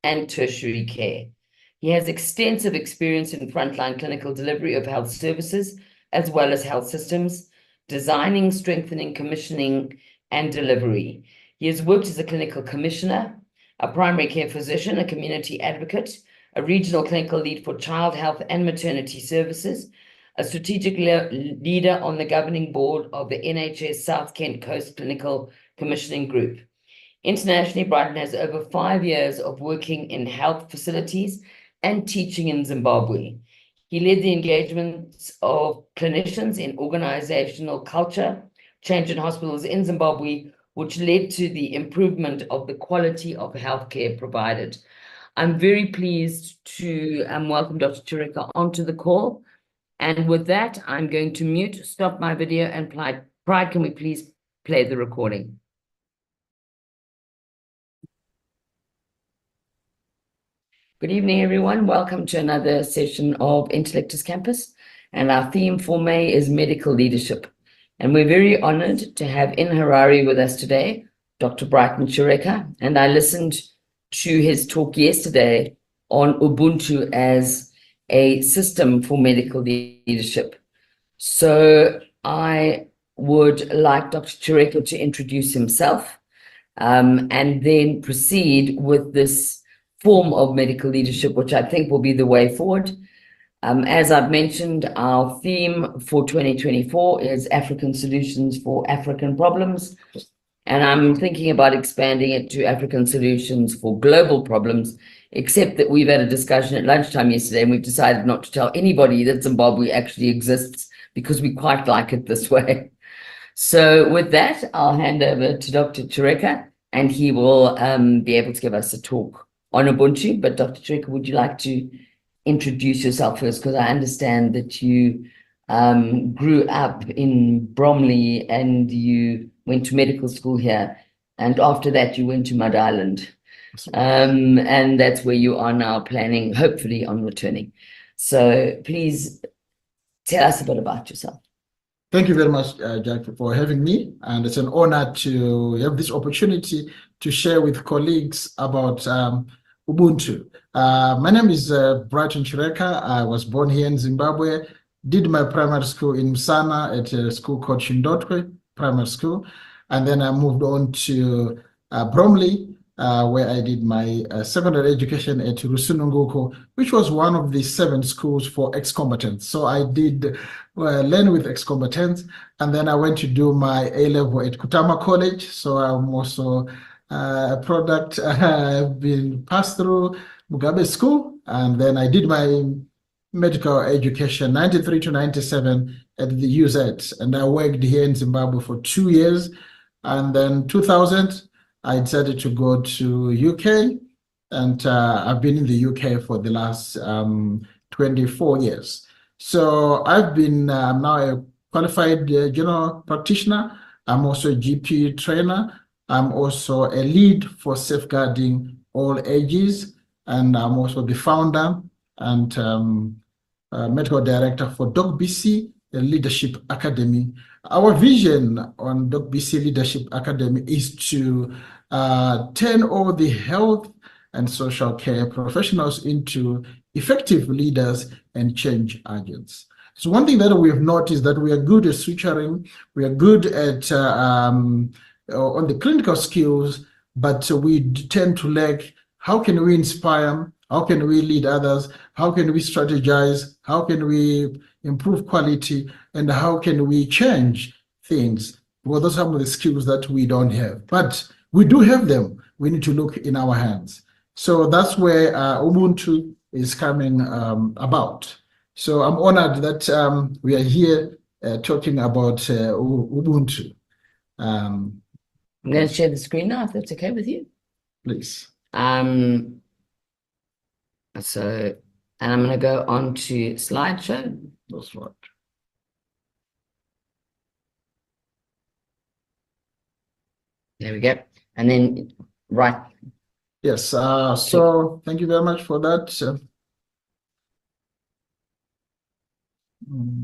and tertiary care. He has extensive experience in frontline clinical delivery of health services, as well as health systems, designing, strengthening, commissioning, and delivery. He has worked as a clinical commissioner, a primary care physician, a community advocate, a regional clinical lead for child health and maternity services, a strategic leader on the governing board of the NHS South Kent Coast Clinical Commissioning Group. Internationally, Brighton has over 5 years of working in health facilities and teaching in Zimbabwe. He led the engagements of clinicians in organizational culture, change in hospitals in Zimbabwe, which led to the improvement of the quality of healthcare provided. I'm very pleased to welcome Dr. Chireka onto the call. And with that, I'm going to mute, stop my video, and Pride, can we please play the recording? Good evening, everyone. Welcome to another session of Intellectus Campus. And our theme for May is medical leadership. And we're very honored to have in Harare with us today, Dr. Brighton Chireka. And I listened to his talk yesterday on Ubuntu as a system for medical leadership. So I would like Dr. Chireka to introduce himself and then proceed with this form of medical leadership, which I think will be the way forward. As I've mentioned, our theme for 2024 is African Solutions for African Problems. And I'm thinking about expanding it to African Solutions for Global Problems, except that we've had a discussion at lunchtime yesterday and we've decided not to tell anybody that Zimbabwe actually exists because we quite like it this way. So with that, I'll hand over to Dr. Chireka and he will be able to give us a talk on Ubuntu. But Dr. Chireka, would you like to introduce yourself first? Because I understand that you grew up in Bromley and you went to medical school here. And after that, you went to Mud Island. And that's where you are now planning, hopefully, on returning. So please tell us a bit about yourself. Thank you very much, Jack, for having me. And it's an honor to have this opportunity to share with colleagues about Ubuntu. My name is Brighton Chireka. I was born here in Zimbabwe, did my primary school in Msana at a school called Chindotwe Primary School. And then I moved on to Bromley, where I did my secondary education at Rusununguko, which was one of the 7 schools for ex-combatants. So I did learn with ex-combatants, and then I went to do my A-level at Kutama College. So I'm also a product. I've been passed through Mugabe School, and then I did my medical education 93 to 97 at the UZ, and I worked here in Zimbabwe for 2 years, and then 2000 I decided to go to UK, and I've been in the UK for the last 24 years. So I've been now a qualified general practitioner. I'm also a GP trainer. I'm also a lead for safeguarding all ages, and I'm also the founder and medical director for DocBC, the Leadership Academy. Our vision on DocBC Leadership Academy is to turn all the health and social care professionals into effective leaders and change agents. So one thing that we have noticed that we are good at switching, we are good at on the clinical skills, but we tend to lack how can we inspire, how can we lead others, how can we strategize, how can we improve quality, and how can we change things? Well, those are some of the skills that we don't have, but we do have them. We need to look in our hands. So that's where Ubuntu is coming about. So I'm honored that we are here talking about Ubuntu. I'm going to share the screen now, if that's okay with you. Please. So, and I'm going to go on to slideshow. That's right. There we go. And then, right. Yes. So thank you very much for that.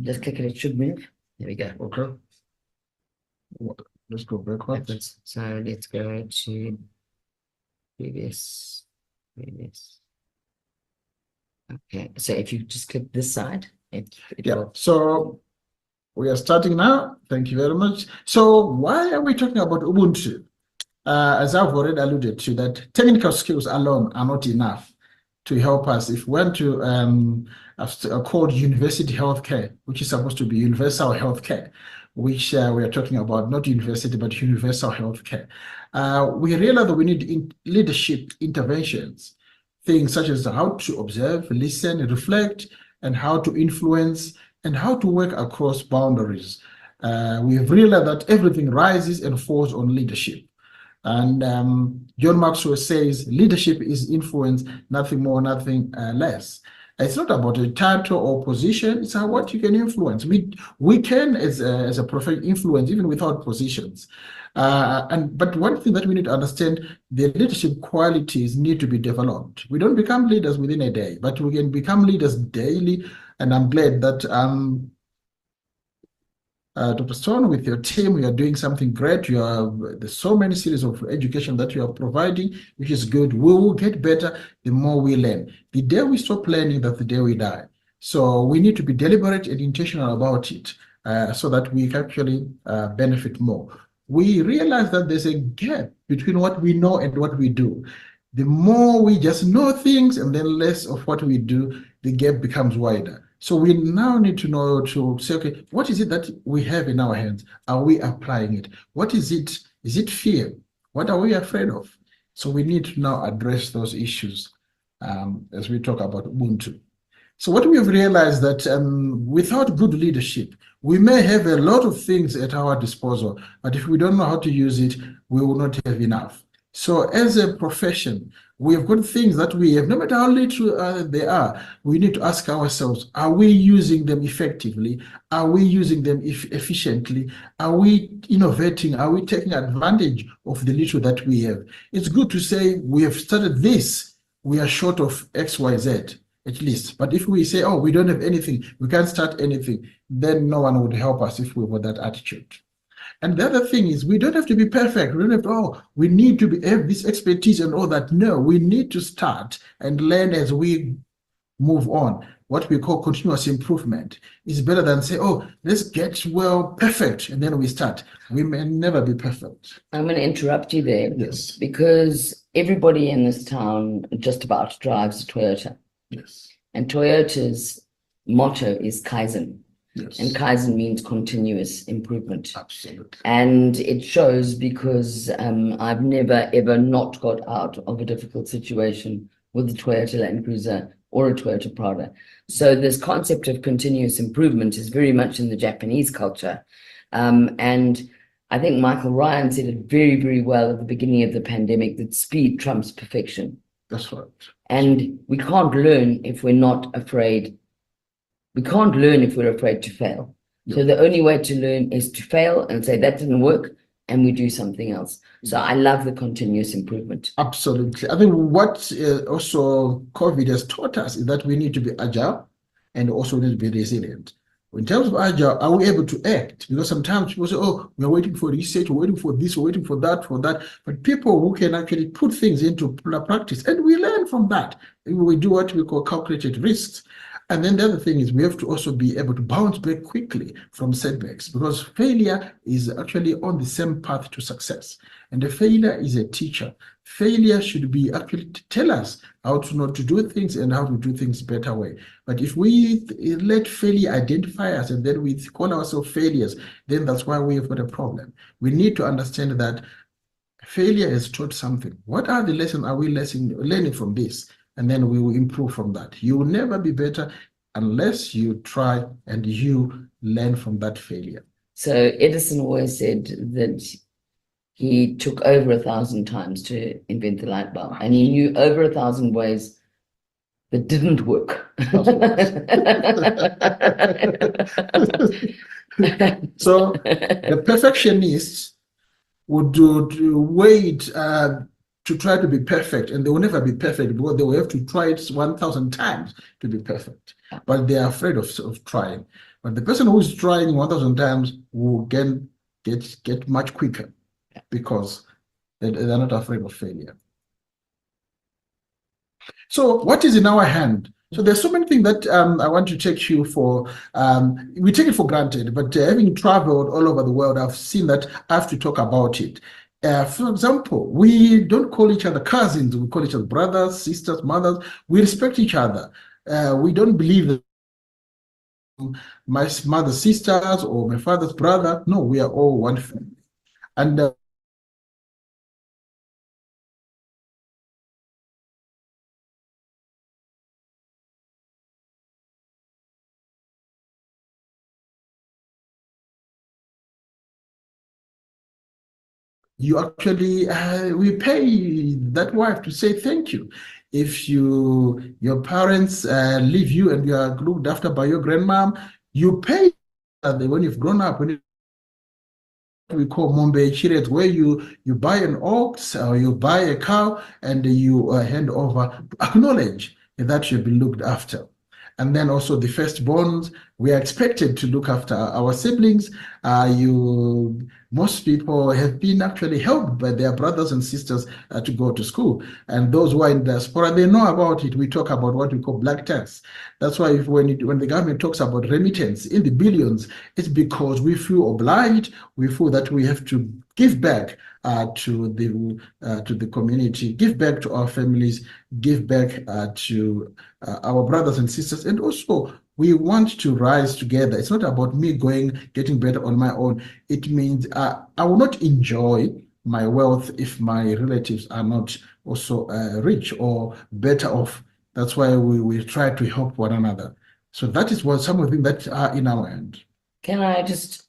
Just click it. It should move. There we go. Okay. Let's go backwards. So let's go to previous. Yes. Okay, so if you just click this side, it Yeah, will. so we are starting now. Thank you very much. So why are we talking about Ubuntu? As I've already alluded to, that technical skills alone are not enough to help us. If we want to called university healthcare, which is supposed to be universal healthcare, which we are talking about, not university, but universal healthcare. We realize that we need leadership interventions, things such as how to observe, listen, reflect, and how to influence, and how to work across boundaries. We've realized that everything rises and falls on leadership. And John Maxwell says leadership is influence, nothing more, nothing less. It's not about a title or position, it's about what you can influence. We can, as a profession, influence even without positions. But one thing that we need to understand, the leadership qualities need to be developed. We don't become leaders within a day, but we can become leaders daily. And I'm glad that Dr. Stone, with your team, you are doing something great. There's so many series of education that you are providing, which is good. We will get better the more we learn. The day we stop learning, that's the day we die. So we need to be deliberate and intentional about it so that we can actually benefit more. We realize that there's a gap between what we know and what we do. The more we just know things and then less of what we do, the gap becomes wider. So we now need to know, to say, okay, what is it that we have in our hands? Are we applying it? What is it? Is it fear? What are we afraid of? So we need to now address those issues as we talk about Ubuntu. So what we have realized that without good leadership, we may have a lot of things at our disposal, but if we don't know how to use it, we will not have enough. So as a profession, we have got things that we have, no matter how little they are, we need to ask ourselves, are we using them effectively? Are we using them efficiently? Are we innovating? Are we taking advantage of the little that we have? It's good to say we have started this, we are short of X, Y, Z, at least. But if we say, oh, we don't have anything, we can't start anything, then no one would help us if we were that attitude. And the other thing is, we don't have to be perfect. We don't have to, oh, we need to have this expertise and all that. No, we need to start and learn as we move on. What we call continuous improvement is better than say, oh, let's get perfect, and then we start. We may never be perfect. I'm going to interrupt you there. Yes. Because everybody in this town just about drives a Toyota. Yes. And Toyota's motto is Kaizen. Yes. And Kaizen means continuous improvement. Absolutely. And it shows because I've never, ever not got out of a difficult situation with a Toyota Land Cruiser or a Toyota Prado. So this concept of continuous improvement is very much in the Japanese culture. And I think Michael Ryan said it very, very well at the beginning of the pandemic, that speed trumps perfection. That's right. And we can't learn if we're not afraid. We can't learn if we're afraid to fail. So the only way to learn is to fail and say that didn't work, and we do something else. So I love the continuous improvement. Absolutely. I think what also COVID has taught us is that we need to be agile and also need to be resilient. In terms of agile, are we able to act? Because sometimes people say, oh, we're waiting for research, we're waiting for this, we're waiting for that, But people who can actually put things into practice, and we learn from that. We do what we call calculated risks. And then the other thing is we have to also be able to bounce back quickly from setbacks, because failure is actually on the same path to success. And the failure is a teacher. Failure should be actually to tell us how to not to do things and how to do things better way. But if we let failure identify us and then we call ourselves failures, then that's why we have got a problem. We need to understand that failure has taught something. What are the lessons are we learning from this? And then we will improve from that. You will never be better unless you try and you learn from that failure. So Edison always said that he took over 1,000 times to invent the light bulb, and he knew over 1,000 ways that didn't work. So the perfectionists would wait to try to be perfect, and they will never be perfect because they will have to try it 1,000 times to be perfect. But they are afraid of trying. But the person who is trying 1,000 times will get much quicker because they're not afraid of failure. So what is in our hand? So there's so many things that I want to take you for. We take it for granted, but having traveled all over the world, I've seen that I have to talk about it. For example, we don't call each other cousins. We call each other brothers, sisters, mothers. We respect each other. We don't believe that my mother's sisters or my father's brother. No, we are all one family. And you actually we pay that wife to say thank you. If your parents leave you and you are looked after by your grandmom, you pay when you've grown up. When we call Mombe Chiret, where you buy an ox or you buy a cow and you hand over to acknowledge that you've been looked after. And then also the firstborns, we are expected to look after our siblings. Most people have been actually helped by their brothers and sisters to go to school. And those who are in diaspora, they know about it. We talk about what we call black tax. That's why when the government talks about remittance in the billions, it's because we feel obliged. We feel that we have to give back to the community, give back to our families, give back to our brothers and sisters, and also we want to rise together. It's not about me getting better on my own. It means I will not enjoy my wealth if my relatives are not also rich or better off. That's why we try to help one another. So that is what some of the things that are in our hand. Can I just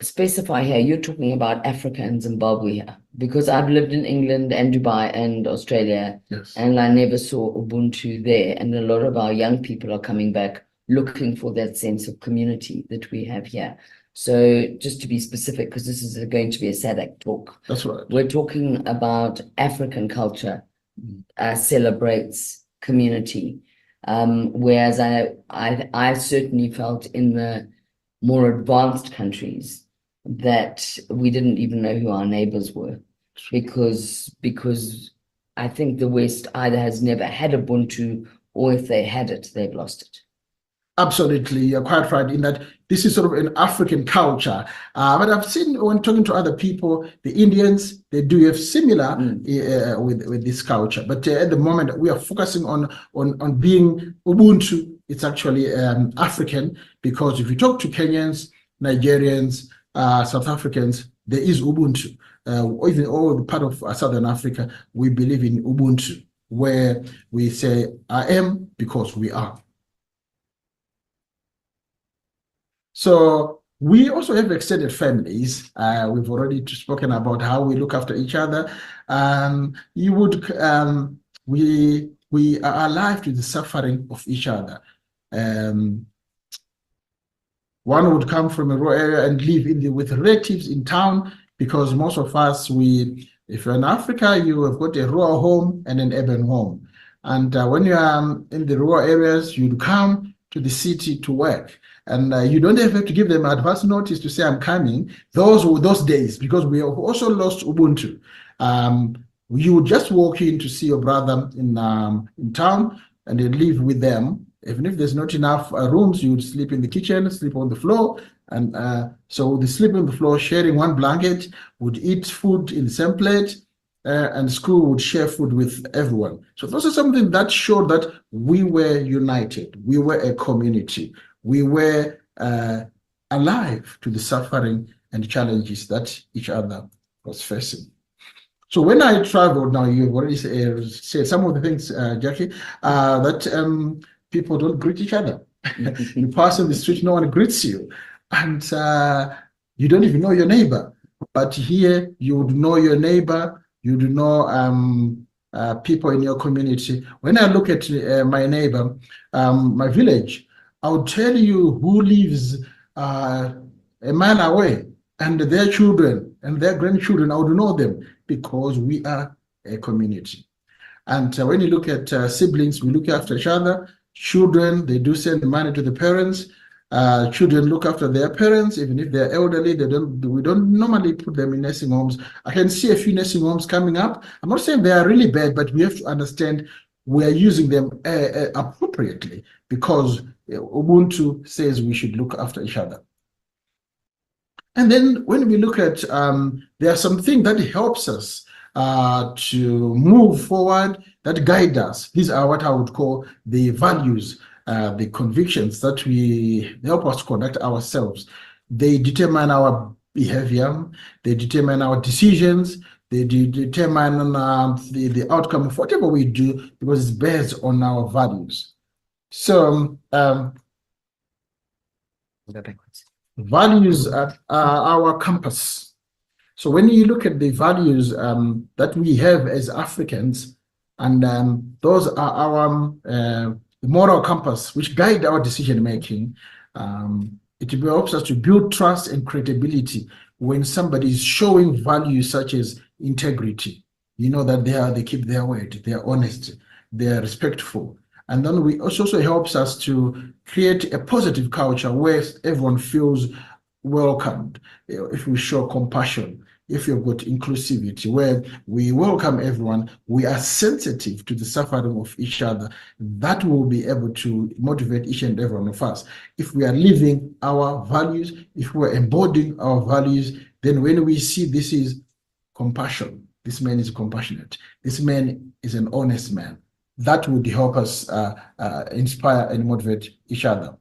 specify here, you're talking about Africa and Zimbabwe here, because I've lived in England and Dubai and Australia, yes, and I never saw Ubuntu there. And a lot of our young people are coming back looking for that sense of community that we have here. So just to be specific, because this is going to be a SADC talk. That's right. We're talking about African culture celebrates community, whereas I certainly felt in the more advanced countries that we didn't even know who our neighbors were, because I think the West either has never had Ubuntu, or if they had it, they've lost it. Absolutely, you're quite right in that this is sort of an African culture. But I've seen when talking to other people, the Indians, they do have similar with this culture. But at the moment, we are focusing on being Ubuntu. It's actually African, because if you talk to Kenyans, Nigerians, South Africans, there is Ubuntu. Even all the part of Southern Africa, we believe in Ubuntu, where we say, I am because we are. So we also have extended families. We've already spoken about how we look after each other. We are alive to the suffering of each other. One would come from a rural area and live with relatives in town, because most of us, if you're in Africa, you have got a rural home and an urban home. And when you are in the rural areas, you come to the city to work. And you don't have to give them advance notice to say, I'm coming. Those days, because we have also lost Ubuntu. You would just walk in to see your brother in town and then live with them. Even if there's not enough rooms, you would sleep in the kitchen, sleep on the floor. And so the sleep on the floor, sharing one blanket, would eat food in the same plate, and school would share food with everyone. So this is something that showed that we were united. We were a community. We were alive to the suffering and challenges that each other was facing. So when I traveled, now you've already said some of the things, Jackie, that people don't greet each other. You pass on the street, no one greets you. And you don't even know your neighbor. But here, you would know your neighbor, you would know people in your community. When I look at my neighbor, my village, I'll tell you who lives a mile away, and their children and their grandchildren, I would know them, because we are a community. And when you look at siblings, we look after each other. Children, they do send money to the parents. Children look after their parents, even if they're elderly. We don't normally put them in nursing homes. I can see a few nursing homes coming up. I'm not saying they are really bad, but we have to understand we are using them appropriately, because Ubuntu says we should look after each other. And then when we look at, there are some things that helps us to move forward, that guide us. These are what I would call the values, the convictions that we help us conduct ourselves. They determine our behavior, they determine our decisions, they determine the outcome of whatever we do, because it's based on our values. So values are our compass. So when you look at the values that we have as Africans, and those are our moral compass, which guide our decision making, it helps us to build trust and credibility when somebody is showing values such as integrity. You know that they keep their word, they are honest, they are respectful. And then it also helps us to create a positive culture where everyone feels welcomed. If we show compassion, if you've got inclusivity, where we welcome everyone, we are sensitive to the suffering of each other, that will be able to motivate each and every one of us. If we are living our values, if we're embodying our values, then when we see this is compassion, this man is compassionate, this man is an honest man, that would help us inspire and motivate each other.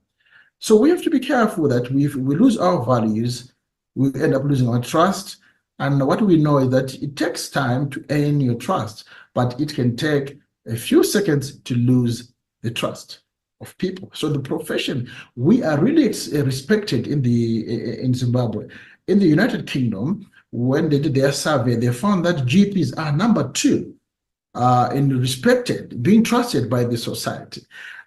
So we have to be careful that if we lose our values, we end up losing our trust. And what we know is that it takes time to earn your trust, but it can take a few seconds to lose the trust of people. So the profession, we are really respected in Zimbabwe. In the United Kingdom, when they did their survey, they found that GPs are number 2 and respected, being trusted by the society.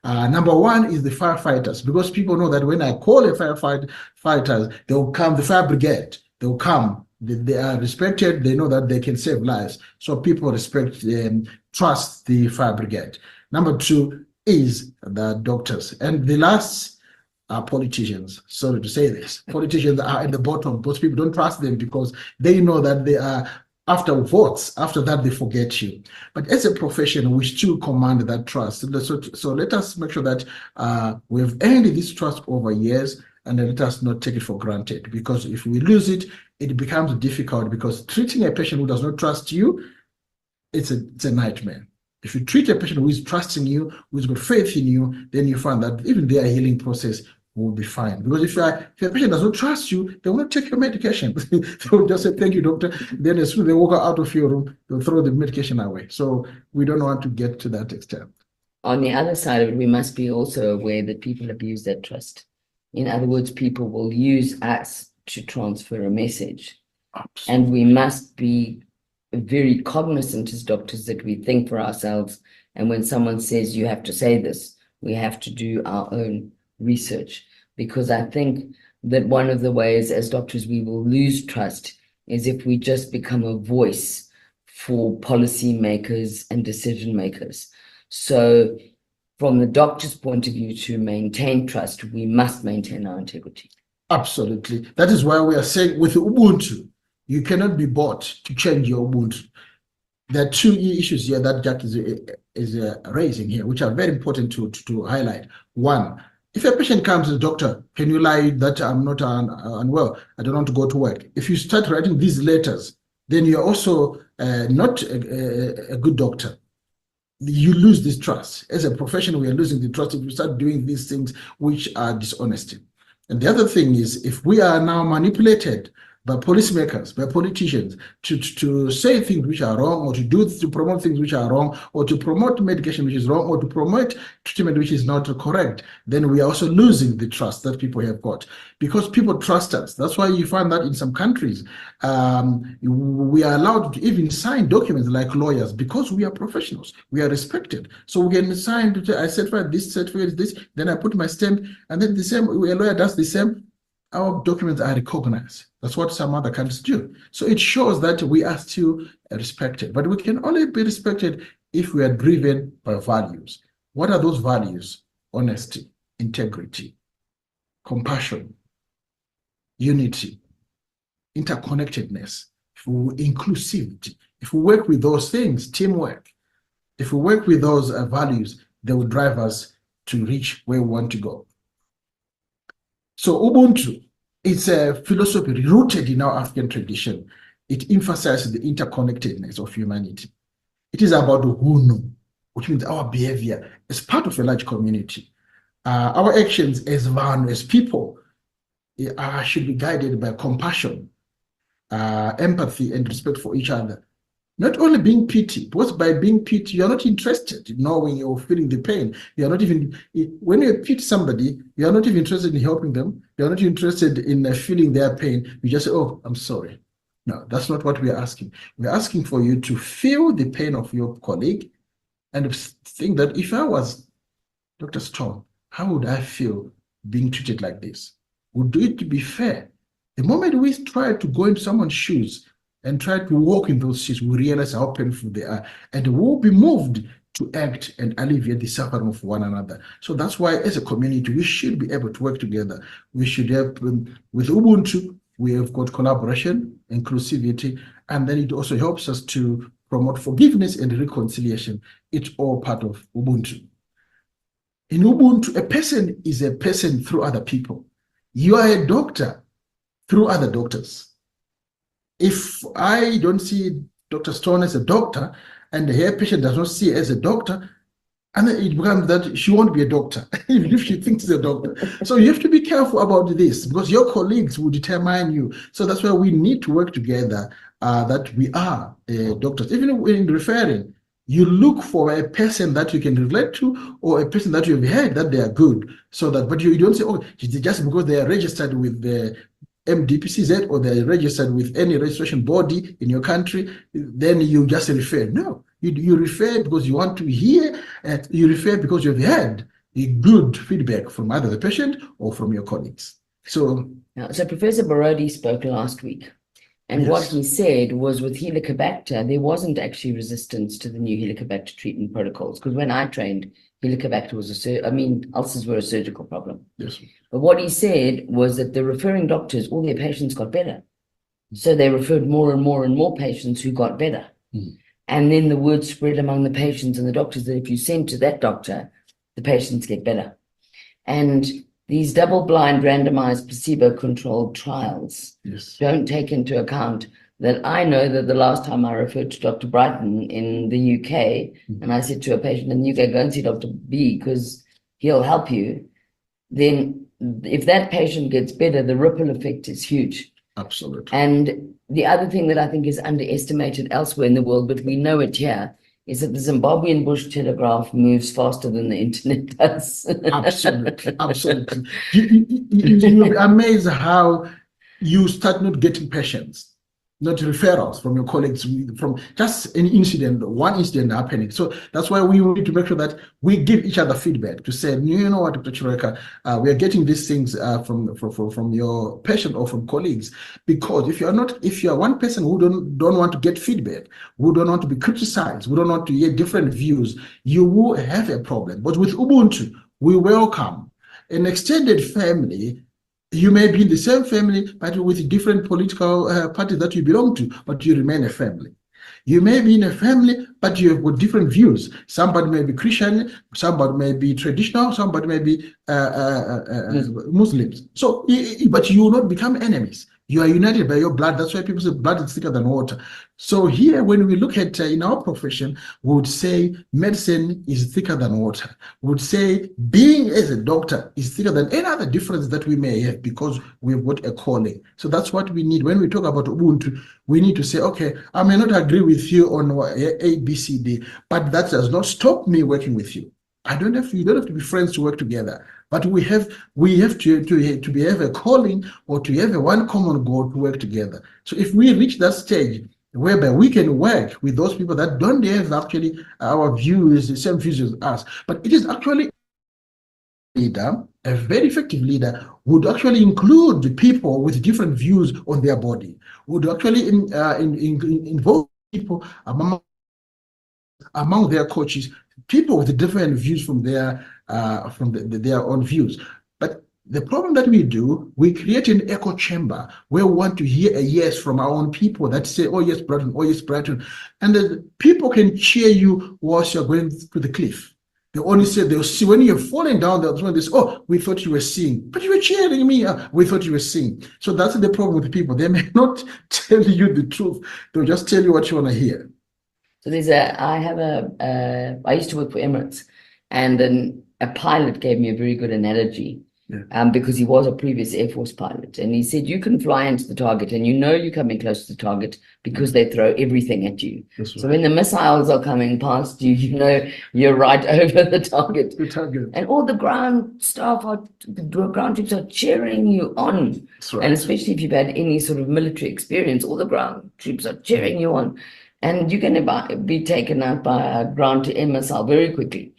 Number 1 is the firefighters, because people know that when I call a firefighters, they'll come, the fire brigade, they'll come. They are respected, they know that they can save lives. So people respect and trust the fire brigade. Number 2 is the doctors. And the last are politicians. Sorry to say this. Politicians are at the bottom. Those people don't trust them because they know that they are, after votes, after that they forget you. But as a profession, we still command that trust. So let us make sure that we've earned this trust over years, and let us not take it for granted, because if we lose it, it becomes difficult, because treating a patient who does not trust you, it's a nightmare. If you treat a patient who is trusting you, who's got faith in you, then you find that even their healing process will be fine. Because if a patient does not trust you, they will not take your medication. They will just say, thank you, doctor. Then as soon as they walk out of your room, they'll throw the medication away. So we don't want to get to that extent. On the other side of it, we must be also aware that people abuse that trust. In other words, people will use us to transfer a message. Absolutely. And we must be very cognizant as doctors that we think for ourselves. And when someone says you have to say this, we have to do our own research. Because I think that one of the ways as doctors we will lose trust is if we just become a voice for policymakers and decision makers. So from the doctor's point of view, to maintain trust, we must maintain our integrity. Absolutely. That is why we are saying with Ubuntu, you cannot be bought to change your Ubuntu. There are 2 issues here that Jack is raising here, which are very important to highlight. 1, if a patient comes to the doctor, can you lie that I'm not unwell, I don't want to go to work? If you start writing these letters, then you're also not a good doctor. You lose this trust. As a profession, we are losing the trust if you start doing these things which are dishonesty. And the other thing is, if we are now manipulated by policymakers, by politicians, to say things which are wrong, or to promote things which are wrong, or to promote medication which is wrong, or to promote treatment which is not correct, then we are also losing the trust that people have got, because people trust us. That's why you find that in some countries, we are allowed to even sign documents like lawyers, because we are professionals, we are respected. So we can sign, I certify this, then I put my stamp, and then the same, a lawyer does the same. Our documents are recognized. That's what some other countries do. So it shows that we are still respected, but we can only be respected if we are driven by values. What are those values? Honesty, integrity, compassion, unity, interconnectedness, inclusivity. If we work with those things, teamwork, If we work with those values, they will drive us to reach where we want to go. So Ubuntu, it's a philosophy rooted in our African tradition. It emphasizes the interconnectedness of humanity. It is about Ubuntu, which means our behavior as part of a large community. Our actions as one, as people, should be guided by compassion, empathy, and respect for each other. Not only being pity, because by being pity, you're not interested in knowing or feeling the pain. You're not even, when you pity somebody, you're not even interested in helping them. You're not interested in feeling their pain. You just say, oh, I'm sorry. No, that's not what we're asking. We're asking for you to feel the pain of your colleague and think that if I was Dr. Storm, how would I feel being treated like this? Would it be fair? The moment we try to go into someone's shoes and try to walk in those shoes, we realize how painful they are, and we'll be moved to act and alleviate the suffering of one another. So that's why, as a community, we should be able to work together. We should have, with Ubuntu, we have got collaboration, inclusivity, and then it also helps us to promote forgiveness and reconciliation. It's all part of Ubuntu. In Ubuntu, a person is a person through other people. You are a doctor through other doctors. If I don't see Dr. Stone as a doctor, and her patient does not see her as a doctor, and then it becomes that she won't be a doctor, even if she thinks she's a doctor. So you have to be careful about this, because your colleagues will determine you. So that's why we need to work together, that we are doctors. Even when referring, you look for a person that you can relate to, or a person that you've heard that they are good. So that, but you don't say, oh, just because they are registered with the MDPCZ or they're registered with any registration body in your country, then you just refer. No, you refer because you want to hear, and you refer because you've had a good feedback from either the patient or from your colleagues. So Professor Barodi spoke last week, and yes, what he said was with Helicobacter, there wasn't actually resistance to the new Helicobacter treatment protocols, because when I trained, Helicobacter was ulcers were a surgical problem. yes. But what he said was that the referring doctors, all their patients got better. So they referred more and more and more patients who got better. And then the word spread among the patients and the doctors that if you send to that doctor, the patients get better. And these double-blind, randomized, placebo-controlled trials don't take into account that I know that the last time I referred to Dr. Brighton in the UK, and I said to a patient in the UK, go and see Dr. B because he'll help you, then if that patient gets better, the ripple effect is huge. Absolutely. And the other thing that I think is underestimated elsewhere in the world, but we know it here, is that the Zimbabwean Bush Telegraph moves faster than the internet does. Absolutely, absolutely. You'll be amazed how you start not getting patients, not referrals from your colleagues, from just an incident, one incident happening. So that's why we need to make sure that we give each other feedback to say, you know what, Dr. Chireka, we are getting these things from your patient or from colleagues. Because if you are one person who don't want to get feedback, who don't want to be criticized, who don't want to hear different views, you will have a problem. But with Ubuntu, we welcome an extended family. You may be in the same family, but with different political parties that you belong to, but you remain a family. You may be in a family, but you have got different views. Somebody may be Christian, somebody may be traditional, somebody may be Muslims. So, but you will not become enemies. You are united by your blood. That's why people say blood is thicker than water. So here, when we look at in our profession, we would say medicine is thicker than water. We would say being as a doctor is thicker than any other difference that we may have because we've got a calling. So that's what we need. When we talk about Ubuntu, we need to say, okay, I may not agree with you on A, B, C, D, but that does not stop me working with you. You don't have to be friends to work together. But we have to have a calling or to have a one common goal to work together. So if we reach that stage whereby we can work with those people that don't have actually our views, the same views as us, but it is actually a very effective leader would actually include the people with different views on their body, would actually involve people among their coaches, people with different views from their own views. But the problem that we do, we create an echo chamber where we want to hear a yes from our own people that say, oh yes, Brighton, oh yes, Brighton. And the people can cheer you whilst you're going to the cliff. They only say, they'll see when you're falling down, they'll say, oh, we thought you were seeing, but you were cheering me. We thought you were seeing. So that's the problem with people. They may not tell you the truth. They'll just tell you what you want to hear. So I used to work for Emirates, and a pilot gave me a very good analogy. Yeah. Because he was a previous Air Force pilot, and he said you can fly into the target and you know you're coming close to the target because they throw everything at you. That's right. So when the missiles are coming past you, you know you're right over the target. The target. And all the ground staff the ground troops are cheering you on. That's right. And especially if you've had any sort of military experience, all the ground troops are cheering you on. And you're going to be taken out by a ground-to-air missile very quickly.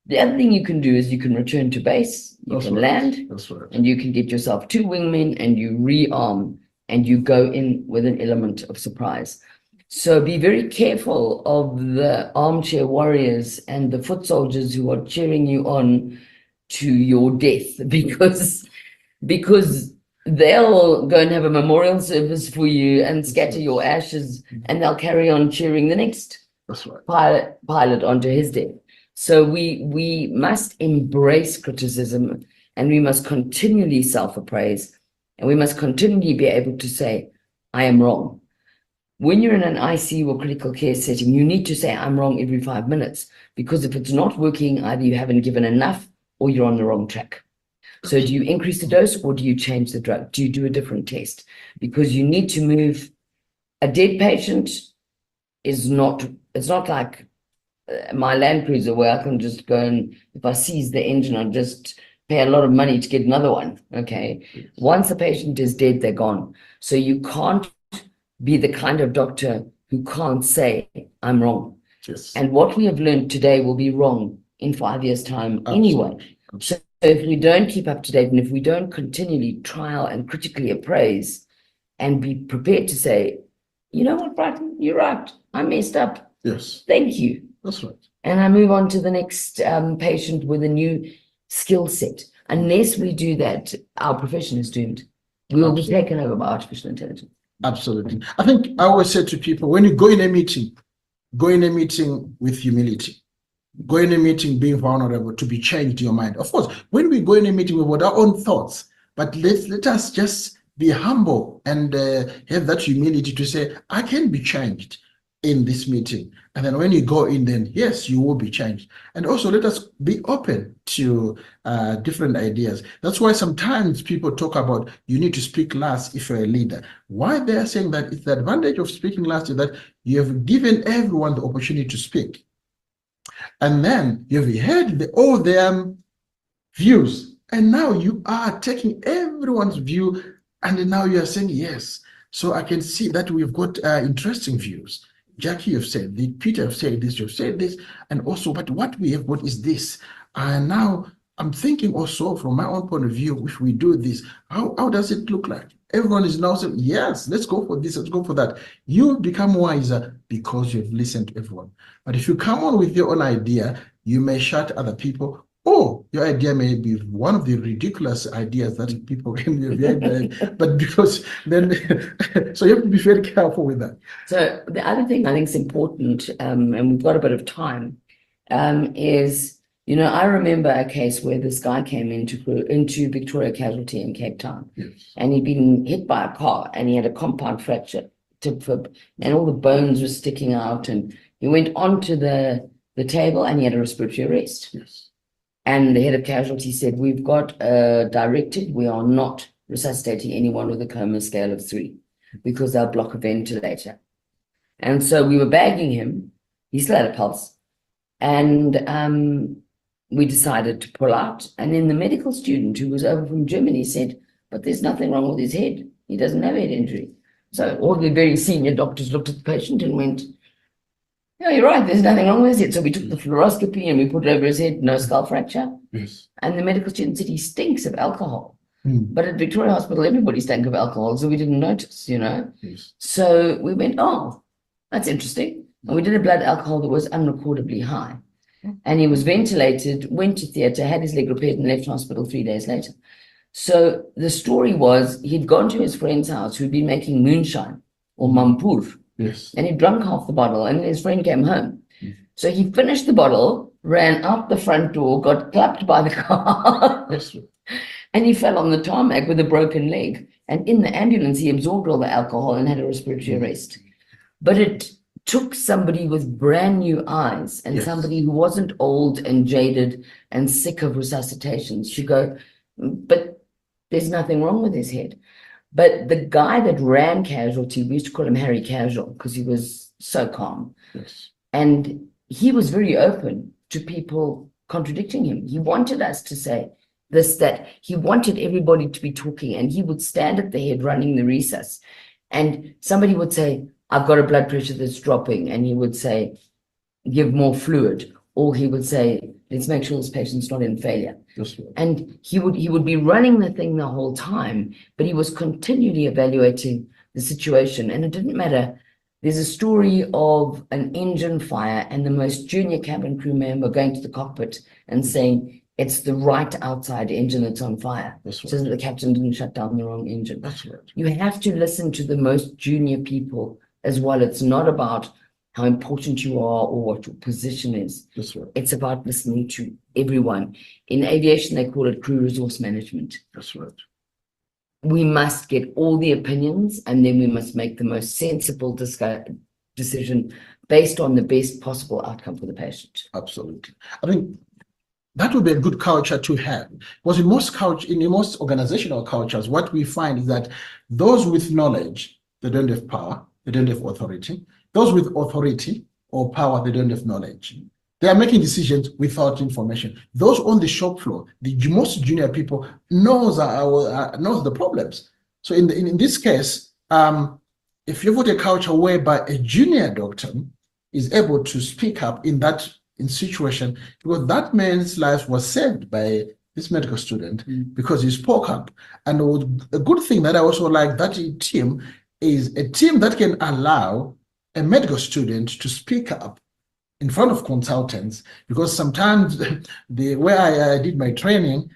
The other thing you can do is you can return to base, you can land, and you can get yourself 2 wingmen and you rearm and you go in with an element of surprise. So be very careful of the armchair warriors and the foot soldiers who are cheering you on to your death, because they'll go and have a memorial service for you and scatter your ashes, and they'll carry on cheering the next pilot onto his death. So we must embrace criticism, and we must continually self-appraise, and we must continually be able to say, I am wrong. When you're in an ICU or critical care setting, you need to say, I'm wrong every 5 minutes, because if it's not working, either you haven't given enough or you're on the wrong track. So do you increase the dose or do you change the drug? Do you do a different test? Because you need to move. A dead patient is not, it's not like my Land Cruiser where I can just go and if I seize the engine, I'll just pay a lot of money to get another one. Okay. Once a patient is dead, they're gone. So you can't be the kind of doctor who can't say, I'm wrong. Yes. And what we have learned today will be wrong in 5 years' time anyway. So if we don't keep up to date, and if we don't continually trial and critically appraise and be prepared to say, you know what, Brighton, you're right, I messed up. Yes. Thank you. That's right. And I move on to the next patient with a new skill set. Unless we do that, our profession is doomed. We will be taken over by artificial intelligence. Absolutely. I think I always say to people, when you go in a meeting with humility. Go in a meeting being vulnerable to be changed in your mind. Of course, when we go in a meeting, we've got our own thoughts, but let us just be humble and have that humility to say, I can be changed in this meeting. And then when you go in, then yes, you will be changed. And also let us be open to different ideas. That's why sometimes people talk about you need to speak last if you're a leader. Why they are saying that? It's the advantage of speaking last is that you have given everyone the opportunity to speak. And then you've heard all their views, and now you are taking everyone's view, and now you are saying yes. So I can see that we've got interesting views. Jackie, you've said this, Peter, you've said this, and also, but what we have got is this. And now I'm thinking also from my own point of view, if we do this, how does it look like? Everyone is now saying, yes, let's go for this, let's go for that. You become wiser because you've listened to everyone. But if you come on with your own idea, you may shut other people, or your idea may be one of the ridiculous ideas that people can be, but because then, so you have to be very careful with that. So the other thing I think is important, and we've got a bit of time, is, you know, I remember a case where this guy came into Victoria Casualty in Cape Town, yes. And he'd been hit by a car and he had a compound fracture, tib fib, and all the bones were sticking out, and he went onto the table and he had a respiratory arrest. Yes. And the head of casualty said, we've got a directive, we are not resuscitating anyone with a coma scale of 3 because they'll block a ventilator. And so we were bagging him, he still had a pulse, and we decided to pull out. And then the medical student who was over from Germany said, but there's nothing wrong with his head. He doesn't have head injury. So all the very senior doctors looked at the patient and went, yeah, you're right, there's nothing wrong with his head. So we took the fluoroscopy and we put it over his head, no skull fracture. Yes. And the medical student said he stinks of alcohol. Mm. But at Victoria Hospital, everybody stank of alcohol, so we didn't notice, you know. Yes. So we went, oh, that's interesting. And we did a blood alcohol that was unrecordably high. And he was ventilated, went to theatre, had his leg repaired and left hospital 3 days later. So the story was he'd gone to his friend's house who'd been making moonshine or mampur. Yes. And he'd drunk half the bottle, and his friend came home. So he finished the bottle, ran out the front door, got clapped by the car, Yes. and he fell on the tarmac with a broken leg. And in the ambulance, he absorbed all the alcohol and had a respiratory arrest. But it took somebody with brand new eyes and Yes. somebody who wasn't old and jaded and sick of resuscitations to go, but there's nothing wrong with his head. But the guy that ran casualty, we used to call him Harry Casual because he was so calm. Yes. And he was very open to people contradicting him. He wanted us to say this, that. He wanted everybody to be talking, and he would stand at the head running the recess. And somebody would say, I've got a blood pressure that's dropping. And he would say, give more fluid. Or he would say, let's make sure this patient's not in failure. Yes. And he would be running the thing the whole time, but he was continually evaluating the situation. And it didn't matter. There's a story of an engine fire and the most junior cabin crew member going to the cockpit and saying, it's the right outside engine that's on fire. That's right. So that the captain didn't shut down the wrong engine. That's right. You have to listen to the most junior people as well. It's not about how important you are or what your position is. That's right. It's about listening to everyone. In aviation, they call it crew resource management. That's right. We must get all the opinions, and then we must make the most sensible decision based on the best possible outcome for the patient. Absolutely. I think that would be a good culture to have. Because in most organizational cultures, what we find is that those with knowledge, they don't have power, they don't have authority. Those with authority or power, they don't have knowledge. They are making decisions without information. Those on the shop floor, the most junior people, knows the problems. So in this case, if you've got a culture whereby a junior doctor is able to speak up in situation, because that man's life was saved by this medical student because he spoke up. And a good thing that I also like that team is a team that can allow a medical student to speak up in front of consultants, because sometimes where I did my training,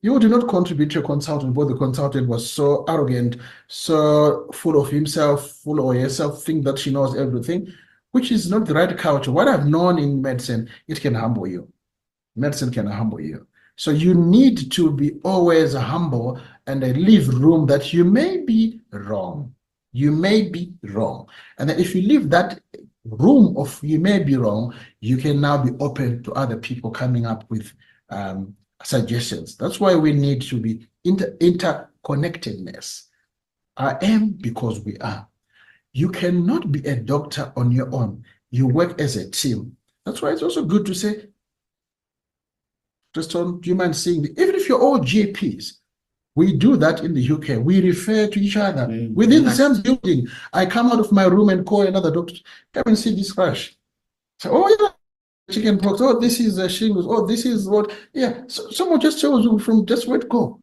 you do not contribute to a consultant, but the consultant was so arrogant, so full of himself, full of herself, think that she knows everything, which is not the right culture. What I've known in medicine, it can humble you. Medicine can humble you. So you need to be always humble and leave room that you may be wrong. You may be wrong. And then if you leave that room of you may be wrong, you can now be open to other people coming up with suggestions. That's why we need to be interconnectedness. I am because we are. You cannot be a doctor on your own. You work as a team. That's why it's also good to say, Tristan, do you mind seeing even if you're all GPs, we do that in the UK. We refer to each other within the same building. I come out of my room and call another doctor, come and see this crash. So, oh yeah, chicken pox. Oh, this is shingles. Oh, this is what? Yeah. So someone just tells you from just where to go.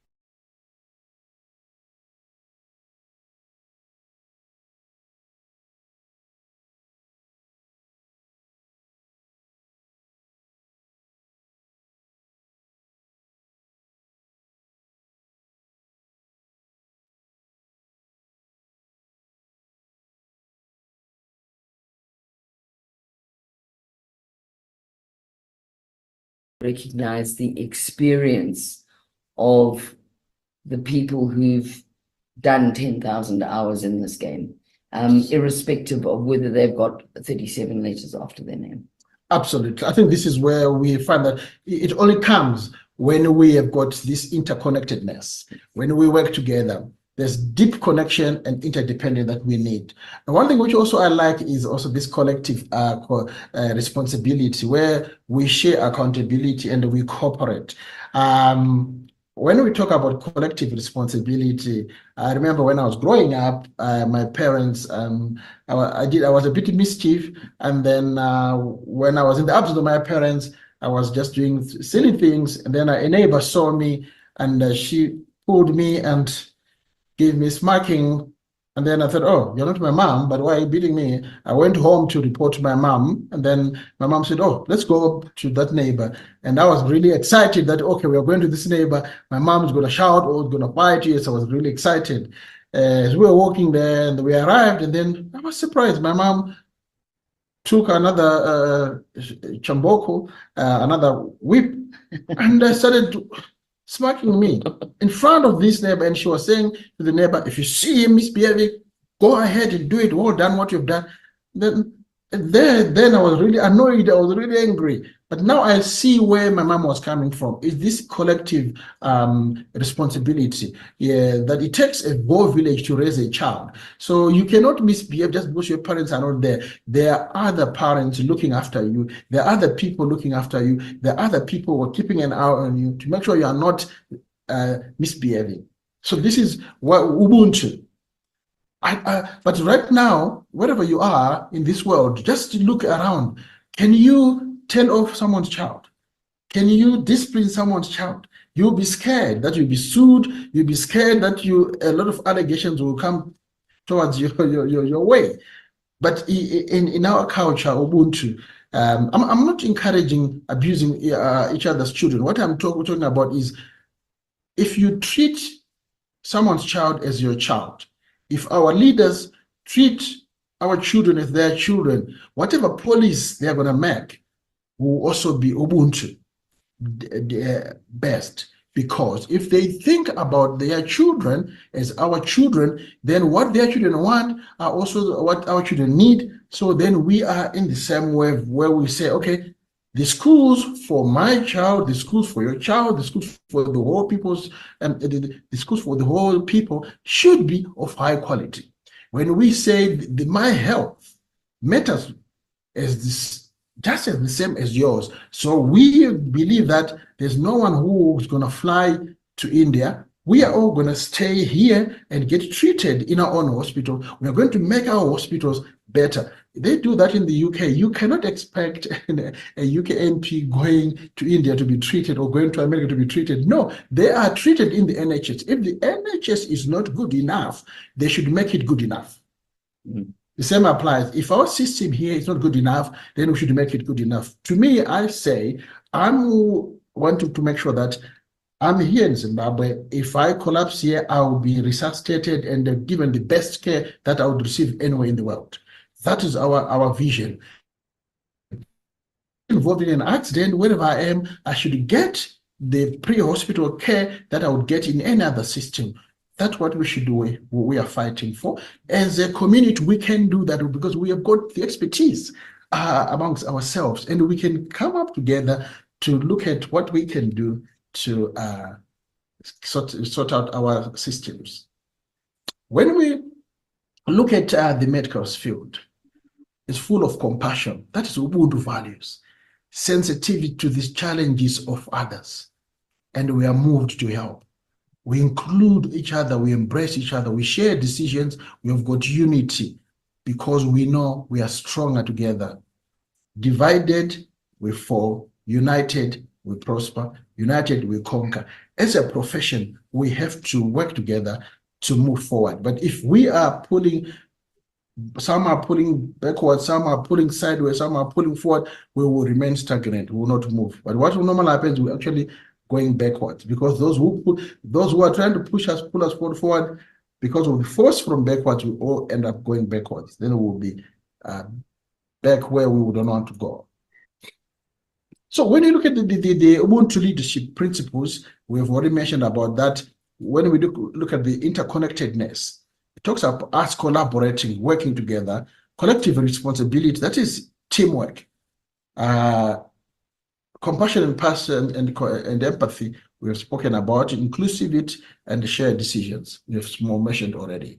Recognize the experience of the people who've done 10,000 hours in this game, irrespective of whether they've got 37 letters after their name. Absolutely. I think this is where we find that it only comes when we have got this interconnectedness, when we work together. There's deep connection and interdependence that we need. And one thing which also I like is also this collective responsibility, where we share accountability and we cooperate. When we talk about collective responsibility, I remember when I was growing up, my parents, I was a bit mischief, and then when I was in the absence of my parents, I was just doing silly things, and then a neighbor saw me, and she pulled me and gave me smacking And then I thought, oh, you're not my mom, but why are you beating me? I went home to report to my mom. And then my mom said, oh, let's go to that neighbor. And I was really excited that, okay, we are going to this neighbor. My mom is going to shout or going to fight. Yes, I was really excited. As we were walking there and we arrived, and then I was surprised. My mom took another chamboko, another whip, and started smacking me in front of this neighbor. And she was saying to the neighbor, if you see him misbehaving, go ahead and do it. Well done what you've done. Then I was really annoyed. I was really angry. But now I see where my mom was coming from. Is this collective responsibility? Yeah, that it takes a whole village to raise a child. So you cannot misbehave just because your parents are not there. There are other parents looking after you. There are other people looking after you. There are other people who are keeping an eye on you to make sure you are not misbehaving. So this is what Ubuntu. But right now, wherever you are in this world, just look around. Can you tell off someone's child? Can you discipline someone's child? You'll be scared that you'll be sued. You'll be scared that a lot of allegations will come towards your way. But in our culture, Ubuntu, I'm not encouraging abusing each other's children. What I'm talking about is if you treat someone's child as your child, if our leaders treat our children as their children, whatever policy they're going to make will also be Ubuntu best. Because if they think about their children as our children, then what their children want are also what our children need. So then we are in the same way where we say, okay, the schools for my child, the schools for your child, the schools for the whole people's, the schools for the whole people should be of high quality. When we say my health matters as this, just as the same as yours. So we believe that there's no one who is going to fly to India. We are all going to stay here and get treated in our own hospital. We are going to make our hospitals better. They do that in the UK. You cannot expect a UK MP going to India to be treated or going to America to be treated. No, they are treated in the NHS. If the NHS is not good enough, they should make it good enough. Mm-hmm. The same applies. If our system here is not good enough, then we should make it good enough. To me, I say, I'm wanting to make sure that I'm here in Zimbabwe. If I collapse here, I will be resuscitated and given the best care that I would receive anywhere in the world. That is our vision. Involved in an accident, wherever I am, I should get the pre-hospital care that I would get in any other system. That's what we should do. We are fighting for. As a community, we can do that because we have got the expertise amongst ourselves, and we can come up together to look at what we can do to sort out our systems. When we look at the medical field, it's full of compassion. That is Ubuntu values, sensitivity to these challenges of others, and we are moved to help. We include each other, we embrace each other, we share decisions, we have got unity because we know we are stronger together. Divided, we fall. United, we prosper. United, we conquer. As a profession, we have to work together to move forward. But if we are pulling, some are pulling backwards, some are pulling sideways, some are pulling forward, we will remain stagnant, we will not move. But what will normally happen is we actually going backwards, because those who are trying to pull us forward, because of the force from backwards, we all end up going backwards. Then we will be back where we don't want to go. So when you look at the Ubuntu leadership principles, we've already mentioned about that. When we look at the interconnectedness, it talks about us collaborating, working together, collective responsibility, that is teamwork. Compassion and passion and empathy, we have spoken about, inclusivity and shared decisions, we have mentioned already.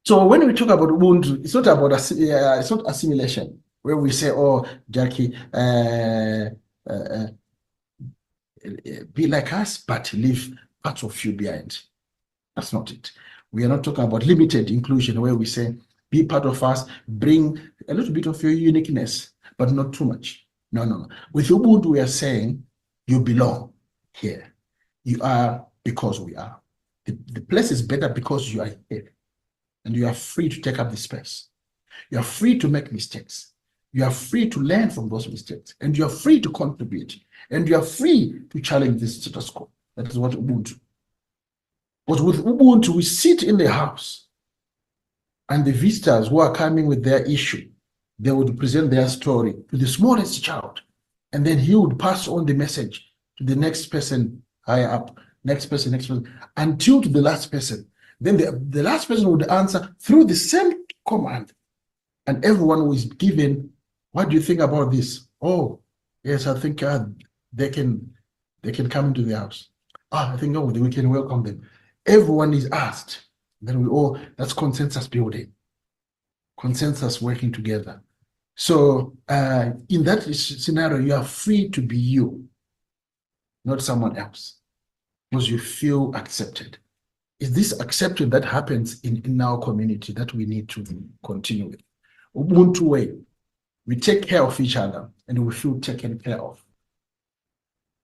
So when we talk about Ubuntu, it's not about it's not assimilation, where we say, oh, Jackie, be like us, but leave parts of you behind. That's not it. We are not talking about limited inclusion, where we say, be part of us, bring a little bit of your uniqueness, but not too much. No, no, no. With Ubuntu, we are saying you belong here. You are because we are. The place is better because you are here and you are free to take up the space. You are free to make mistakes. You are free to learn from those mistakes, and you are free to contribute, and you are free to challenge the status quo. That is what Ubuntu. But with Ubuntu, we sit in the house, and the visitors who are coming with their issue, they would present their story to the smallest child, and then he would pass on the message to the next person higher up, next person, until to the last person. Then the last person would answer through the same command, and everyone was given, what do you think about this? Oh, yes, I think they can come into the house. I think, no, we can welcome them. Everyone is asked. Then that's consensus building, consensus working together. So in that scenario, you are free to be you, not someone else, because you feel accepted. Is this accepted that happens in our community that we need to continue with? Ubuntu way, we take care of each other and we feel taken care of.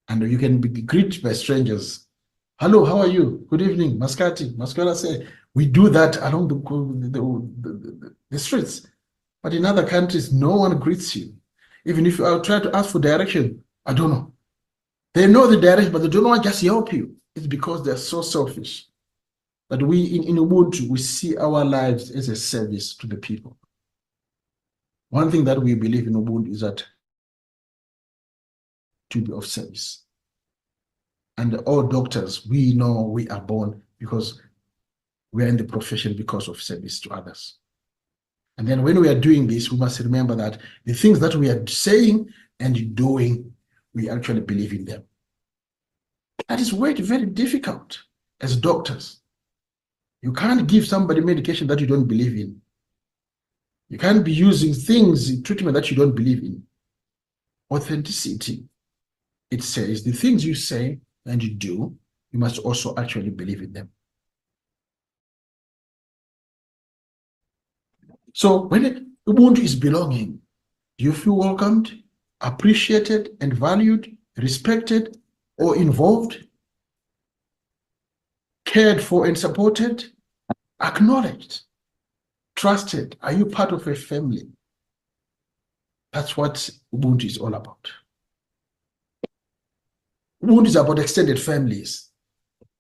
And you can be greeted by strangers. Hello, how are you? Good evening, Maskati. Maskara say, we do that along the streets. But in other countries, no one greets you. Even if you try to ask for direction, I don't know. They know the direction, but they don't want to just help you. It's because they're so selfish. But we in Ubuntu, we see our lives as a service to the people. One thing that we believe in Ubuntu is that to be of service. And all doctors, we know we are born because we are in the profession because of service to others. And then when we are doing this, we must remember that the things that we are saying and doing, we actually believe in them. That is very, very difficult as doctors. You can't give somebody medication that you don't believe in. You can't be using things, treatment that you don't believe in. Authenticity, it says the things you say and you do, you must also actually believe in them. So when Ubuntu is belonging, do you feel welcomed, appreciated and valued, respected or involved, cared for and supported, acknowledged, trusted? Are you part of a family? That's what Ubuntu is all about. Ubuntu is about extended families,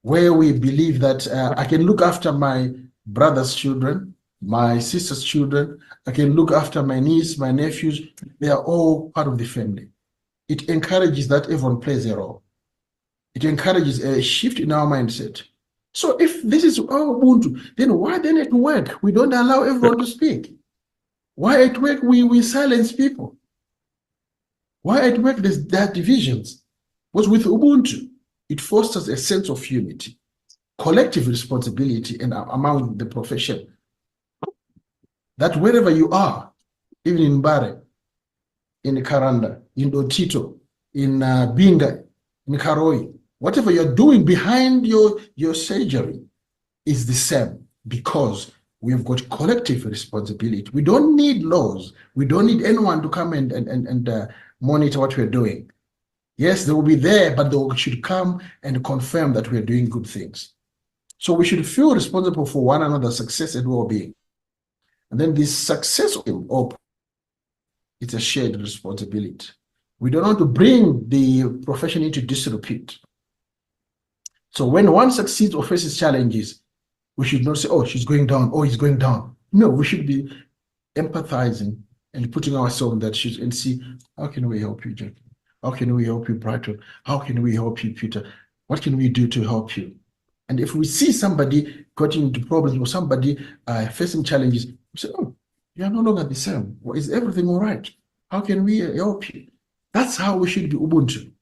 where we believe that I can look after my brother's children, my sister's children, I can look after my niece, my nephews. They are all part of the family. It encourages that everyone plays a role. It encourages a shift in our mindset. So if this is our Ubuntu, then why then at work we don't allow everyone to speak? Why at work we silence people? Why at work there are divisions? Because with Ubuntu, it fosters a sense of unity, collective responsibility among the profession. That wherever you are, even in Bare, in Karanda, in Dotito, in Binga, in Karoi, whatever you're doing behind your surgery is the same, because we've got collective responsibility. We don't need laws. We don't need anyone to come and monitor what we're doing. Yes, they will be there, but they should come and confirm that we're doing good things. So we should feel responsible for one another's success and well-being. And then this success of it's a shared responsibility. We don't want to bring the profession into disrepute. So when one succeeds or faces challenges, we should not say, oh, she's going down, oh, he's going down. No, we should be empathizing and putting ourselves in that shoes and see, how can we help you, Jack? How can we help you, Brighton? How can we help you, Peter? What can we do to help you? And if we see somebody getting into problems or somebody facing challenges, we say, oh, you are no longer the same. Is everything all right? How can we help you? That's how we should be Ubuntu.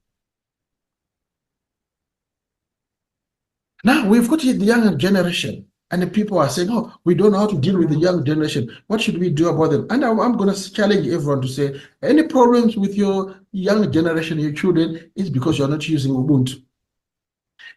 Now we've got the younger generation, and the people are saying, oh, we don't know how to deal with the young generation. What should we do about them? And I'm going to challenge everyone to say, any problems with your young generation, your children, is because you're not using Ubuntu.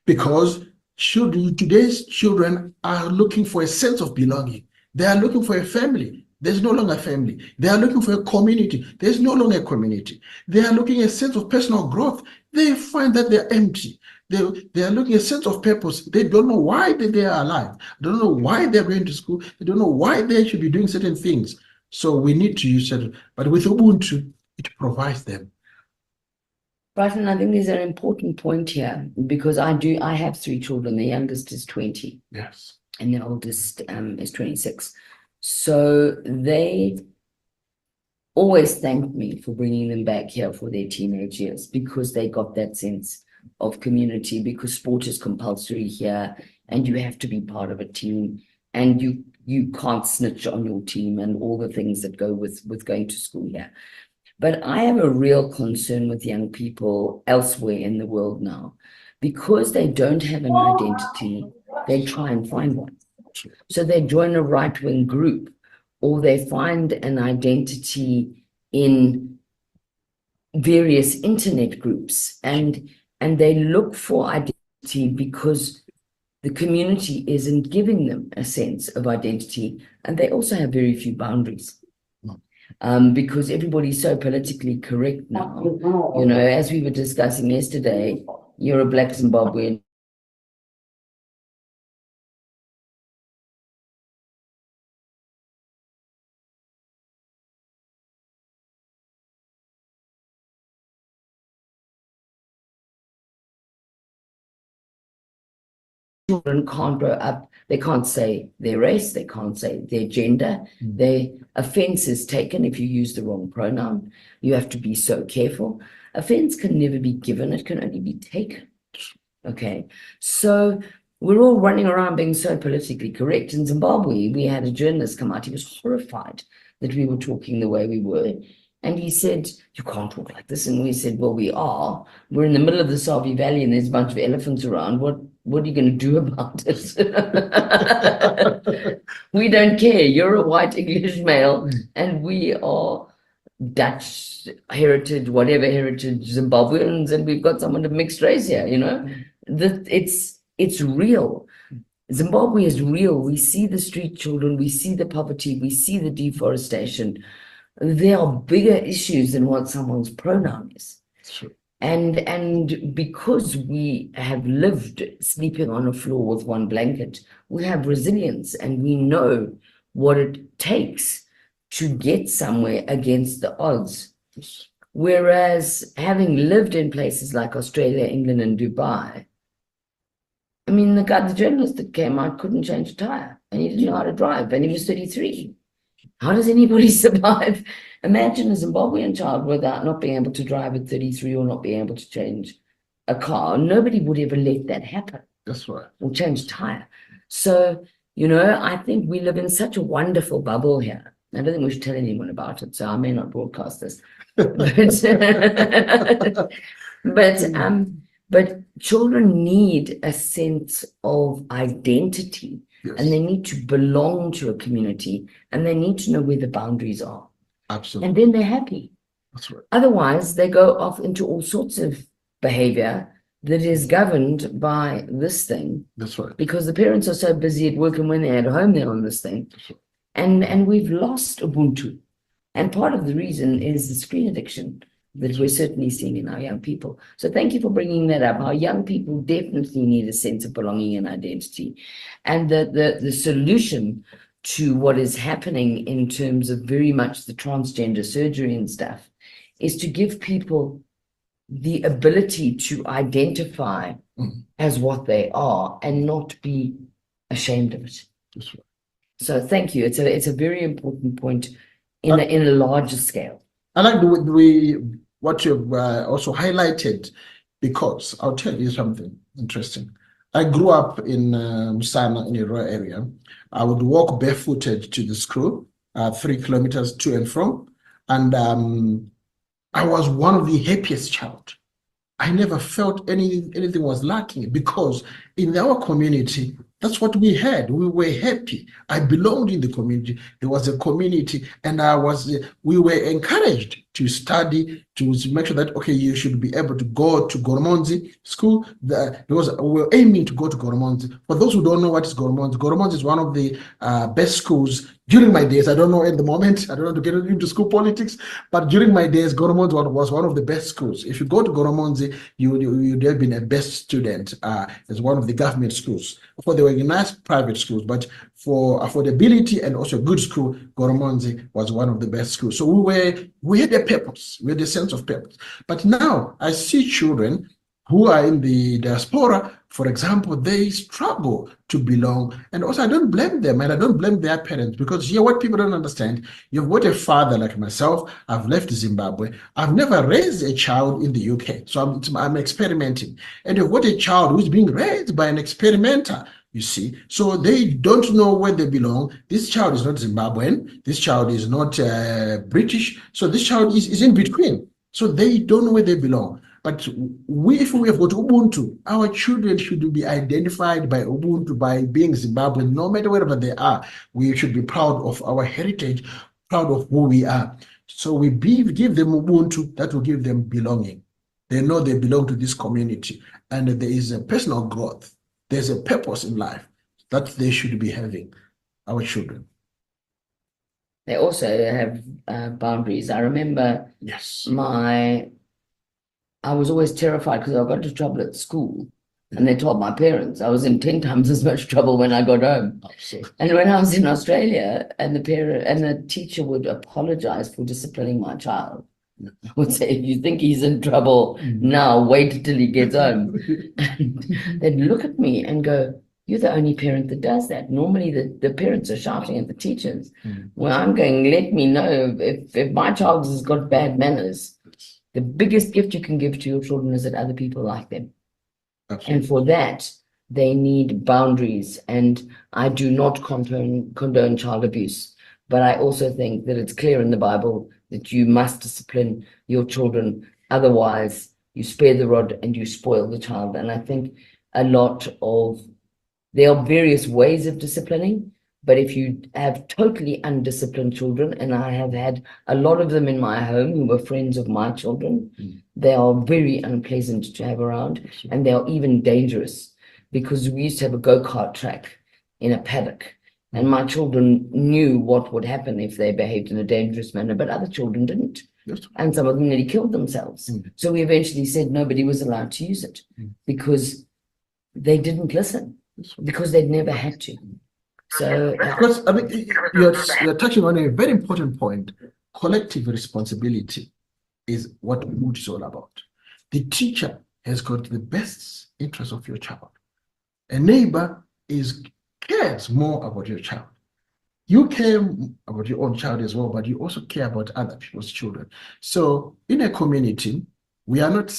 Because today's children are looking for a sense of belonging. They are looking for a family. There's no longer family. They are looking for a community. There's no longer a community. They are looking at a sense of personal growth. They find that they're empty. They are looking at a sense of purpose. They don't know why they are alive. They don't know why they're going to school. They don't know why they should be doing certain things. So we need to use it. But with Ubuntu, it provides them. Brighton, I think there's an important point here, because I have 3 children. The youngest is 20. Yes. And the oldest is 26. So they always thank me for bringing them back here for their teenage years, because they got that sense of community, because sport is compulsory here and you have to be part of a team, and you can't snitch on your team and all the things that go with going to school here. But I have a real concern with young people elsewhere in the world now, because they don't have an identity. They try and find one. So they join a right-wing group, or they find an identity in various internet groups, and they look for identity because the community isn't giving them a sense of identity, and they also have very few boundaries. Because everybody's so politically correct now. You know, as we were discussing yesterday, you're a black Zimbabwean. Children can't grow up, they can't say their race, they can't say their gender. Their offense is taken if you use the wrong pronoun. You have to be so careful. Offense can never be given, it can only be taken. Okay, so we're all running around being so politically correct. In Zimbabwe, we had a journalist come out, he was horrified that we were talking the way we were. And he said, you can't talk like this. And we said, well, we are. We're in the middle of the Sabi Valley and there's a bunch of elephants around. What are you going to do about it? We don't care. You're a white English male and we are Dutch heritage, whatever heritage, Zimbabweans, and we've got someone of mixed race here, you know. It's real. Zimbabwe is real. We see the street children, we see the poverty, we see the deforestation. There are bigger issues than what someone's pronoun is. Sure. And because we have lived sleeping on a floor with one blanket, we have resilience and we know what it takes to get somewhere against the odds. Whereas having lived in places like Australia, England, and Dubai, I mean, the journalist that came out couldn't change a tire and he didn't know how to drive and he was 33. How does anybody survive? Imagine a Zimbabwean child without not being able to drive at 33 or not being able to change a car. Nobody would ever let that happen. That's right. Or change tire. So, you know, I think we live in such a wonderful bubble here. I don't think we should tell anyone about it, so I may not broadcast this. But children need a sense of identity. Yes. And they need to belong to a community and they need to know where the boundaries are. Absolutely. And then they're happy. That's right. Otherwise, they go off into all sorts of behavior that is governed by this thing. That's right. Because the parents are so busy at work and when they're at home, they're on this thing. That's right. And we've lost Ubuntu. And part of the reason is the screen addiction that we're certainly seeing in our young people. So thank you for bringing that up. Our young people definitely need a sense of belonging and identity. And the solution to what is happening in terms of very much the transgender surgery and stuff is to give people the ability to identify as what they are and not be ashamed of it. That's right. So thank you. It's a very important point in a larger scale. I like what you've also highlighted, because I'll tell you something interesting. I grew up in Musana, in a rural area. I would walk barefooted to the school, 3 kilometers to and from, and I was one of the happiest child. I never felt anything was lacking, because in our community, that's what we had. We were happy. I belonged in the community. There was a community, and we were encouraged to study, to make sure that, okay, you should be able to go to Goromonzi school, because we're aiming to go to Goromonzi. For those who don't know what is Goromonzi is one of the best schools during my days. I don't know at the moment, I don't want to get into school politics, but during my days, Goromonzi was one of the best schools. If you go to Goromonzi, you'd have been a best student as one of the government schools. Of course, they were nice private schools, but for affordability and also good school, Goromonzi was one of the best schools. So we had a purpose, we had a sense of purpose. But now I see children who are in the diaspora, for example, they struggle to belong. And also I don't blame them, and I don't blame their parents, because here what people don't understand, you've got a father like myself, I've left Zimbabwe, I've never raised a child in the UK, so I'm experimenting. And you've got a child who's being raised by an experimenter, you see, so they don't know where they belong. This child is not Zimbabwean, this child is not British, so this child is in between. So they don't know where they belong. But if we have got Ubuntu, our children should be identified by Ubuntu, by being Zimbabwean, no matter wherever they are. We should be proud of our heritage, proud of who we are. So we give them Ubuntu, that will give them belonging. They know they belong to this community, and there is a personal growth. There's a purpose in life that they should be having, our children. They also have boundaries. I remember Yes. I was always terrified because I got into trouble at school, and they told my parents I was in 10 times as much trouble when I got home. Absolutely. And when I was in Australia, and the teacher would apologize for disciplining my child, I would say, if you think he's in trouble now, wait till he gets home. And they'd look at me and go, you're the only parent that does that. Normally the parents are shouting at the teachers. Well, I'm going, let me know if my child has got bad manners. The biggest gift you can give to your children is that other people like them. Absolutely. And for that, they need boundaries. And I do not condone child abuse. But I also think that it's clear in the Bible that you must discipline your children. Otherwise, you spare the rod and you spoil the child. And I think there are various ways of disciplining. But if you have totally undisciplined children, and I have had a lot of them in my home who were friends of my children, they are very unpleasant to have around, and they are even dangerous, because we used to have a go-kart track in a paddock, and my children knew what would happen if they behaved in a dangerous manner, but other children didn't. And some of them nearly killed themselves. So we eventually said nobody was allowed to use it because they didn't listen, because they'd never had to. So, because I mean, you're touching on a very important point. Collective responsibility is what Ubuntu is all about. The teacher has got the best interest of your child. A neighbor cares more about your child. You care about your own child as well, but you also care about other people's children. So in a community, we don't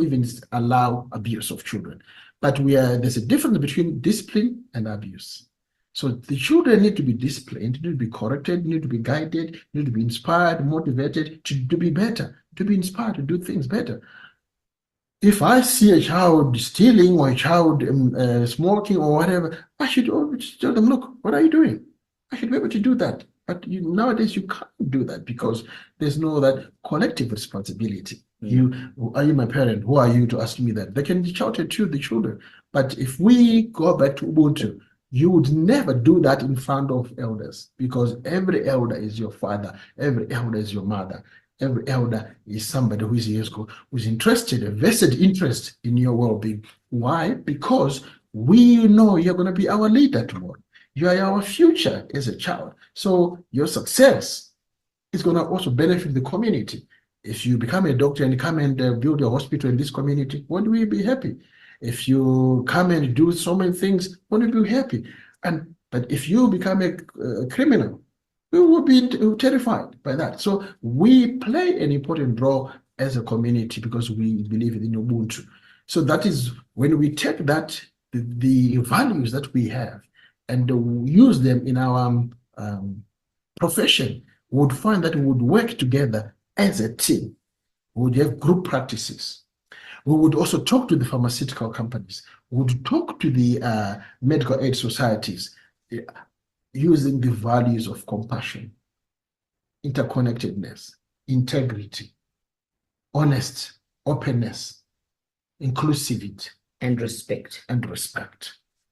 even allow abuse of children. But there's a difference between discipline and abuse. So the children need to be disciplined, need to be corrected, need to be guided, need to be inspired, motivated to be better, to be inspired to do things better. If I see a child stealing or a child smoking or whatever, I should always tell them, look, what are you doing? I should be able to do that. But nowadays you can't do that because there's no that collective responsibility. Are you my parent? Who are you to ask me that? They can shout at you, the children. But if we go back to Ubuntu, you would never do that in front of elders, because every elder is your father, every elder is your mother, every elder is somebody who is interested, a vested interest in your well-being. Why? Because we know you're going to be our leader tomorrow. You are our future as a child. So your success is going to also benefit the community. If you become a doctor and you come and build a hospital in this community, won't we be happy? If you come and do so many things, won't we be happy? But if you become a criminal, we will be terrified by that. So we play an important role as a community because we believe in Ubuntu. So that is when we take that, the values that we have, and use them in our profession, we would find that we would work together as a team. We would have group practices. We would also talk to the pharmaceutical companies. We would talk to the medical aid societies using the values of compassion. interconnectedness, integrity, honest, openness, inclusivity, and respect.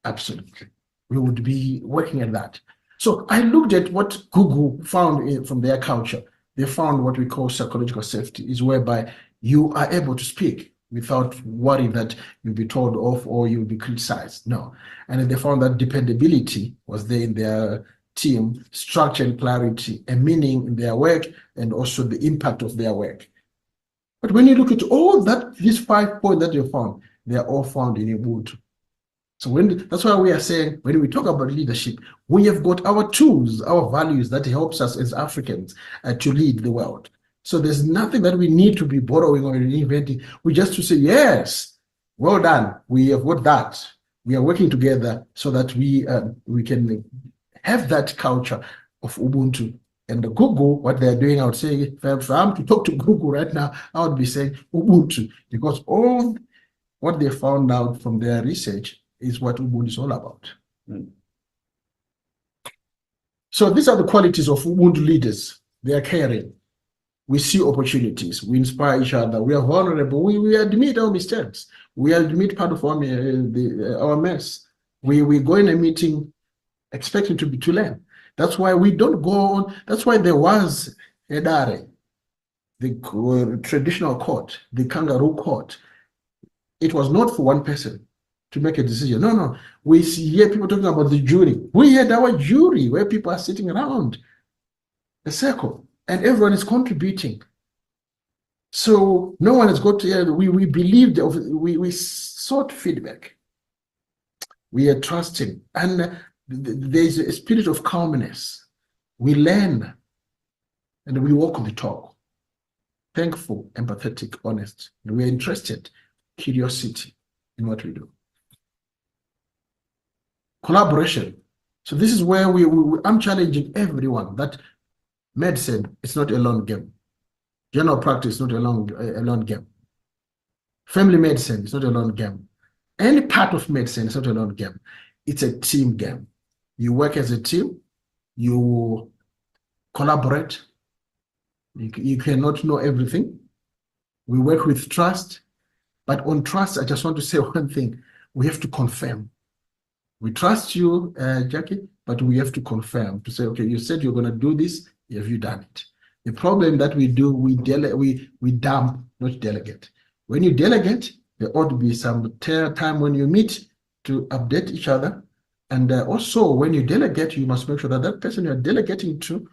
Absolutely. We would be working at that. So I looked at what Google found from their culture. They found what we call psychological safety, is whereby you are able to speak without worry that you'll be told off or you'll be criticized. No. And they found that dependability was there in their team, structure and clarity, and meaning in their work, and also the impact of their work. But when you look at all that, these 5 points that you found, they are all found in Ubuntu. So that's why we are saying, when we talk about leadership, we have got our tools, our values that helps us as Africans to lead the world. So there's nothing that we need to be borrowing or reinventing. We just to say, yes, well done. We have got that. We are working together so that we can have that culture of Ubuntu. And the Google, what they're doing, I would say, if I'm to talk to Google right now, I would be saying Ubuntu, because all what they found out from their research is what Ubuntu is all about. So these are the qualities of Ubuntu leaders. They are caring. We see opportunities. We inspire each other. We are vulnerable. We admit our mistakes. We admit part of our mess. We go in a meeting expecting to learn. That's why we don't go on. That's why there was Edare, the traditional court, the kangaroo court. It was not for one person to make a decision. No. We hear people talking about the jury. We had our jury where people are sitting around a circle and everyone is contributing. So no one has got to, we believed, we sought feedback. We are trusting, and there's a spirit of calmness. We learn and we walk the talk. Thankful, empathetic, honest. And we are interested, curiosity in what we do. Collaboration. So this is where I'm challenging everyone that medicine is not a lone game. General practice is not a lone game. Family medicine is not a lone game. Any part of medicine is not a lone game. It's a team game. You work as a team. You collaborate. You cannot know everything. We work with trust. But on trust, I just want to say one thing. We have to confirm. We trust you, Jackie, but we have to confirm to say, okay, you said you're going to do this. Have you done it? The problem that we do, we dump, not delegate. When you delegate, there ought to be some time when you meet to update each other. And also, when you delegate, you must make sure that that person you're delegating to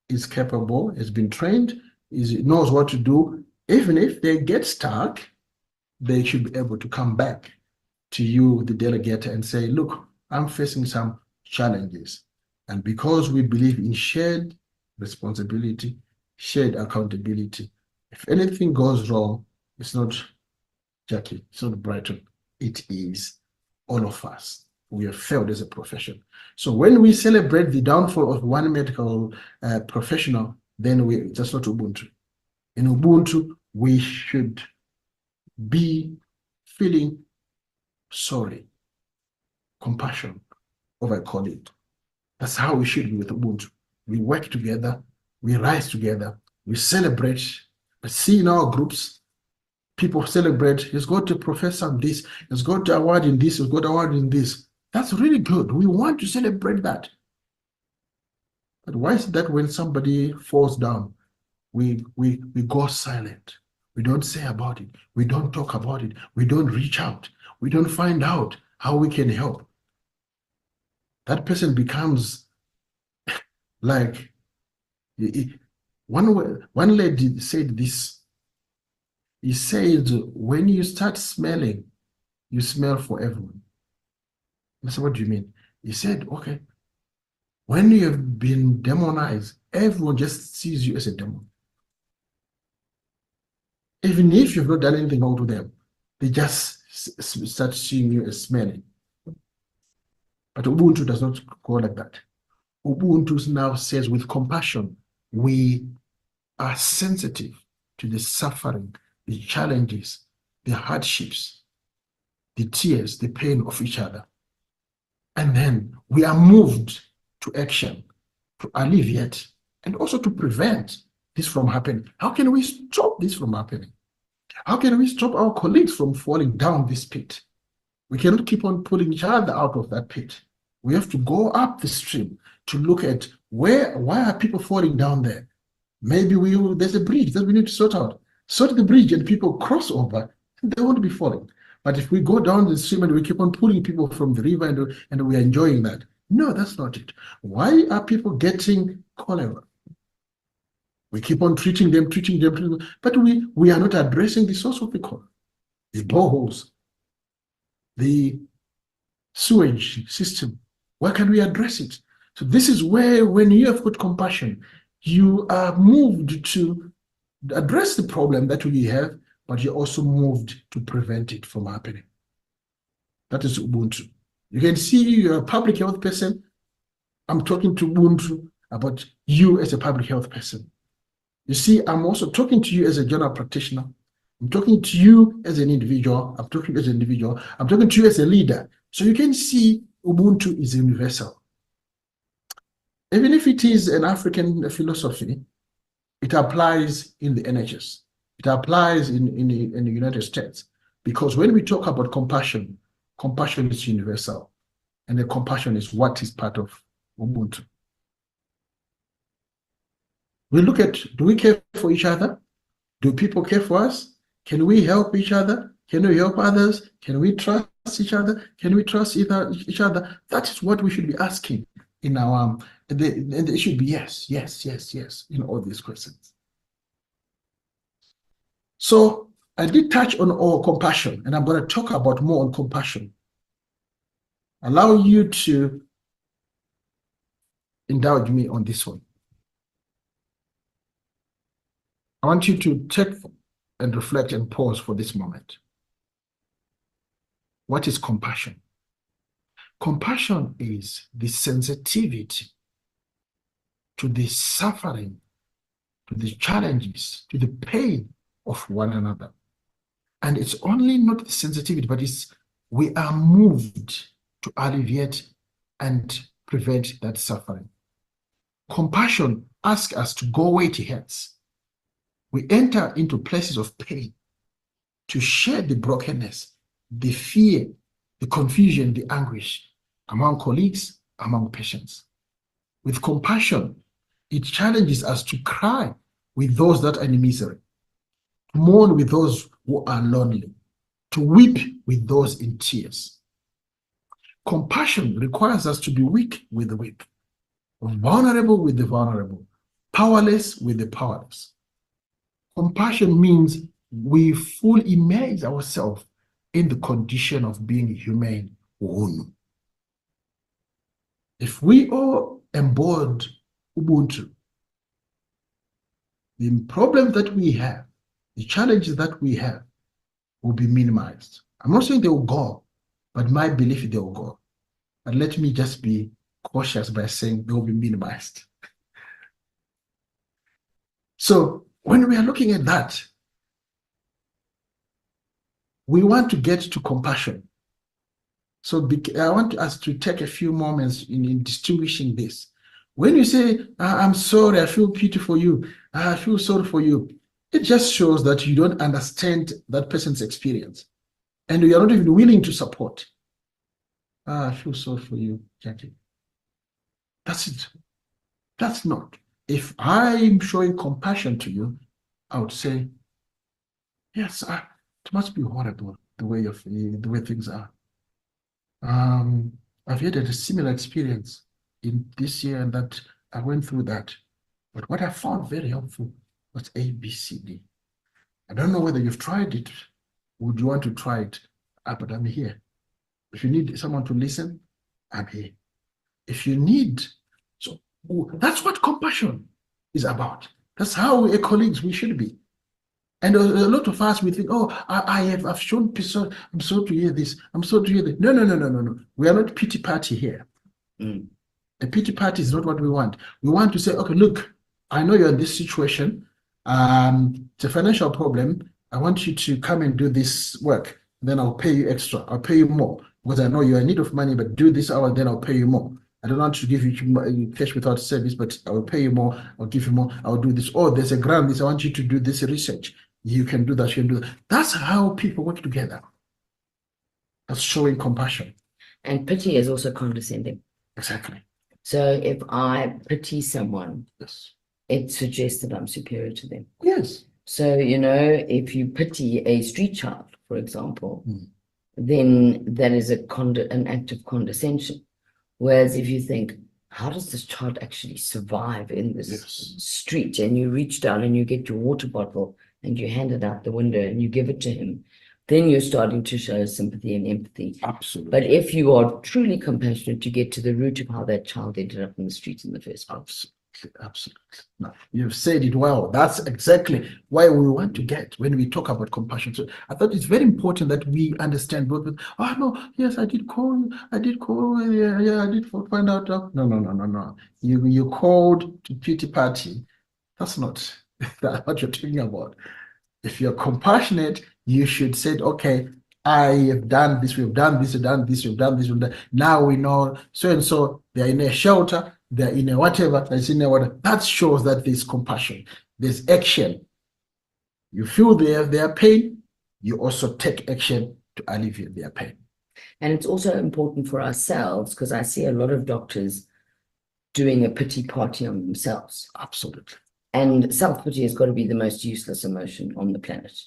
is capable, has been trained, knows what to do. Even if they get stuck, they should be able to come back to you, the delegate, and say, look, I'm facing some challenges. And because we believe in shared responsibility, shared accountability, if anything goes wrong, it's not Jackie, it's not Brighton, it is all of us. We have failed as a profession. So when we celebrate the downfall of one medical professional, then that's not Ubuntu. In Ubuntu, we should be feeling sorry, compassion over a colleague. That's how we should be with Ubuntu. We work together, we rise together, we celebrate. But see in our groups, people celebrate, he's got a professor in this, he's got an award in this, he's got an award in this. That's really good. We want to celebrate that. But why is it that when somebody falls down, we go silent? We don't say about it. We don't talk about it. We don't reach out. We don't find out how we can help. That person becomes like, one lady said this. He said, when you start smelling, you smell for everyone. I said, what do you mean? He said, okay, when you have been demonized, everyone just sees you as a demon. Even if you've not done anything wrong to them, they just start seeing you as smelling. But Ubuntu does not go like that. Ubuntu now says with compassion, we are sensitive to the suffering, the challenges, the hardships, the tears, the pain of each other. And then we are moved to action to alleviate and also to prevent this from happening. How can we stop this from happening? How can we stop our colleagues from falling down this pit? We cannot keep on pulling each other out of that pit. We have to go up the stream to look at why are people falling down there? Maybe there's a bridge that we need to sort out. Sort the bridge and people cross over, and they won't be falling. But if we go down the stream and we keep on pulling people from the river and we're enjoying that, no, that's not it. Why are people getting cholera? We keep on treating them, but we are not addressing the source of the cholera, the boreholes, the sewage system. Where can we address it? So this is where, when you have got compassion, you are moved to address the problem that we have, but you're also moved to prevent it from happening. That is Ubuntu. You can see you're a public health person. I'm talking to Ubuntu about you as a public health person. You see, I'm also talking to you as a general practitioner. I'm talking to you as an individual. I'm talking to you as a leader. So you can see Ubuntu is universal. Even if it is an African philosophy, it applies in the NHS. It applies in the United States. Because when we talk about compassion, compassion is universal. And the compassion is what is part of Ubuntu. We look at, do we care for each other? Do people care for us? Can we help each other? Can we help others? Can we trust each other? Can we trust each other? That is what we should be asking in our, and it should be yes in all these questions. So I did touch on all compassion, and I'm going to talk about more on compassion. Allow you to indulge me on this one. I want you to take and reflect and pause for this moment. What is compassion? Compassion is the sensitivity to the suffering, to the challenges, to the pain of one another. And it's only not the sensitivity, but we are moved to alleviate and prevent that suffering. Compassion asks us to go where it hurts. We enter into places of pain to share the brokenness, the fear, the confusion, the anguish among colleagues, among patients. With compassion, it challenges us to cry with those that are in misery, to mourn with those who are lonely, to weep with those in tears. Compassion requires us to be weak with the weak, vulnerable with the vulnerable, powerless with the powerless. Compassion means we fully immerse ourselves in the condition of being humane. If we all embodied Ubuntu, the problem that we have, the challenges that we have, will be minimized. I'm not saying they will go, but my belief is they will go. But let me just be cautious by saying they will be minimized. So when we are looking at that, we want to get to compassion. So I want us to take a few moments in distinguishing this. When you say, I'm sorry, I feel pity for you, I feel sorry for you, it just shows that you don't understand that person's experience. And you are not even willing to support. I feel sorry for you, Jackie. That's it. That's not. If I'm showing compassion to you, I would say, yes, it must be horrible the way things are. I've had a similar experience in this year, and that I went through that. But what I found very helpful was A, B, C, D. I don't know whether you've tried it. Would you want to try it? But I'm here. If you need someone to listen, I'm here. If you need, so that's what compassion is about. That's how we, colleagues, we should be. And a lot of us, we think, oh, I've shown people, I'm sorry to hear this, I'm sorry to hear that. No. We are not pity party here. A pity party is not what we want. We want to say, okay, look, I know you're in this situation. It's a financial problem. I want you to come and do this work. Then I'll pay you extra. I'll pay you more because I know you're in need of money, but do this hour, then I'll pay you more. I don't want to give you cash without service, but I will pay you more, I'll give you more, I'll do this. Oh, there's a grant, I want you to do this research. You can do that, you can do that. That's how people work together. That's showing compassion. And pity is also condescending. Exactly. So if I pity someone, Yes. it suggests that I'm superior to them. Yes. So, if you pity a street child, for example, then that is an act of condescension. Whereas if you think, how does this child actually survive in this street? And you reach down and you get your water bottle and you hand it out the window and you give it to him, then you're starting to show sympathy and empathy. Absolutely. But if you are truly compassionate, you get to the root of how that child ended up in the street in the first place. Absolutely. No, you've said it well. That's exactly why we want to get when we talk about compassion. So I thought it's very important that we understand both. Oh no, yes, I did call. I did find out. No. You called to pity party. That's not what you're talking about. If you're compassionate, you should say, okay, I have done this, we've done this, we've done this, we've done this, we've done. Now we know so and so they're in a shelter, they're in a whatever, that's in a whatever. That shows that there's compassion, there's action. You feel their pain, you also take action to alleviate their pain. And it's also important for ourselves, because I see a lot of doctors doing a pity party on themselves. Absolutely. And self-pity has got to be the most useless emotion on the planet,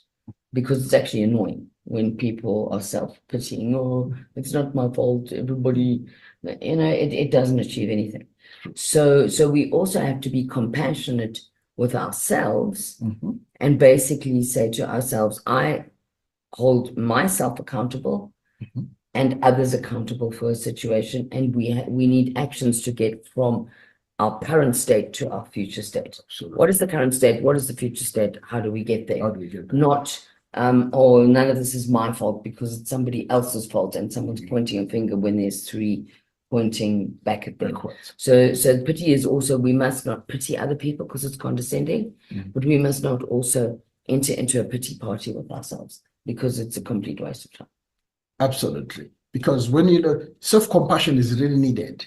because it's actually annoying when people are self-pitying. Oh, it's not my fault, everybody, it doesn't achieve anything. So we also have to be compassionate with ourselves and basically say to ourselves, I hold myself accountable and others accountable for a situation, and we need actions to get from our current state to our future state. Absolutely. What is the current state? What is the future state? How do we get there? How do we get there? Not, oh, none of this is my fault because it's somebody else's fault and someone's pointing a finger when there's three pointing back at them. So pity is also, we must not pity other people because it's condescending, but we must not also enter into a pity party with ourselves because it's a complete waste of time. Absolutely. Because when self-compassion is really needed.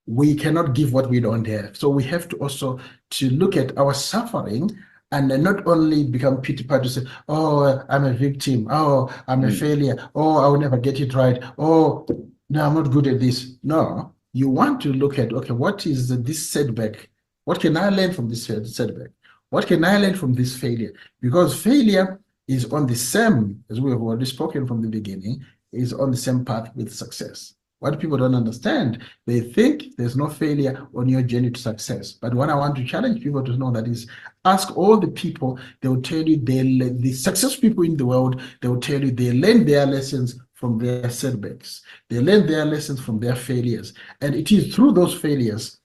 We cannot give what we don't have. So we have to also to look at our suffering and then not only become pity party, say, oh, I'm a victim. Oh, I'm a failure. Oh, I will never get it right. Oh, no, I'm not good at this. No, you want to look at, okay, what is this setback? What can I learn from this setback? What can I learn from this failure? Because failure is on the same, as we have already spoken from the beginning, is on the same path with success. What people don't understand, they think there's no failure on your journey to success. But what I want to challenge people to know that is, ask all the people, they will tell you, the successful people in the world, they will tell you they learn their lessons from their setbacks. They learn their lessons from their failures. And it is through those failures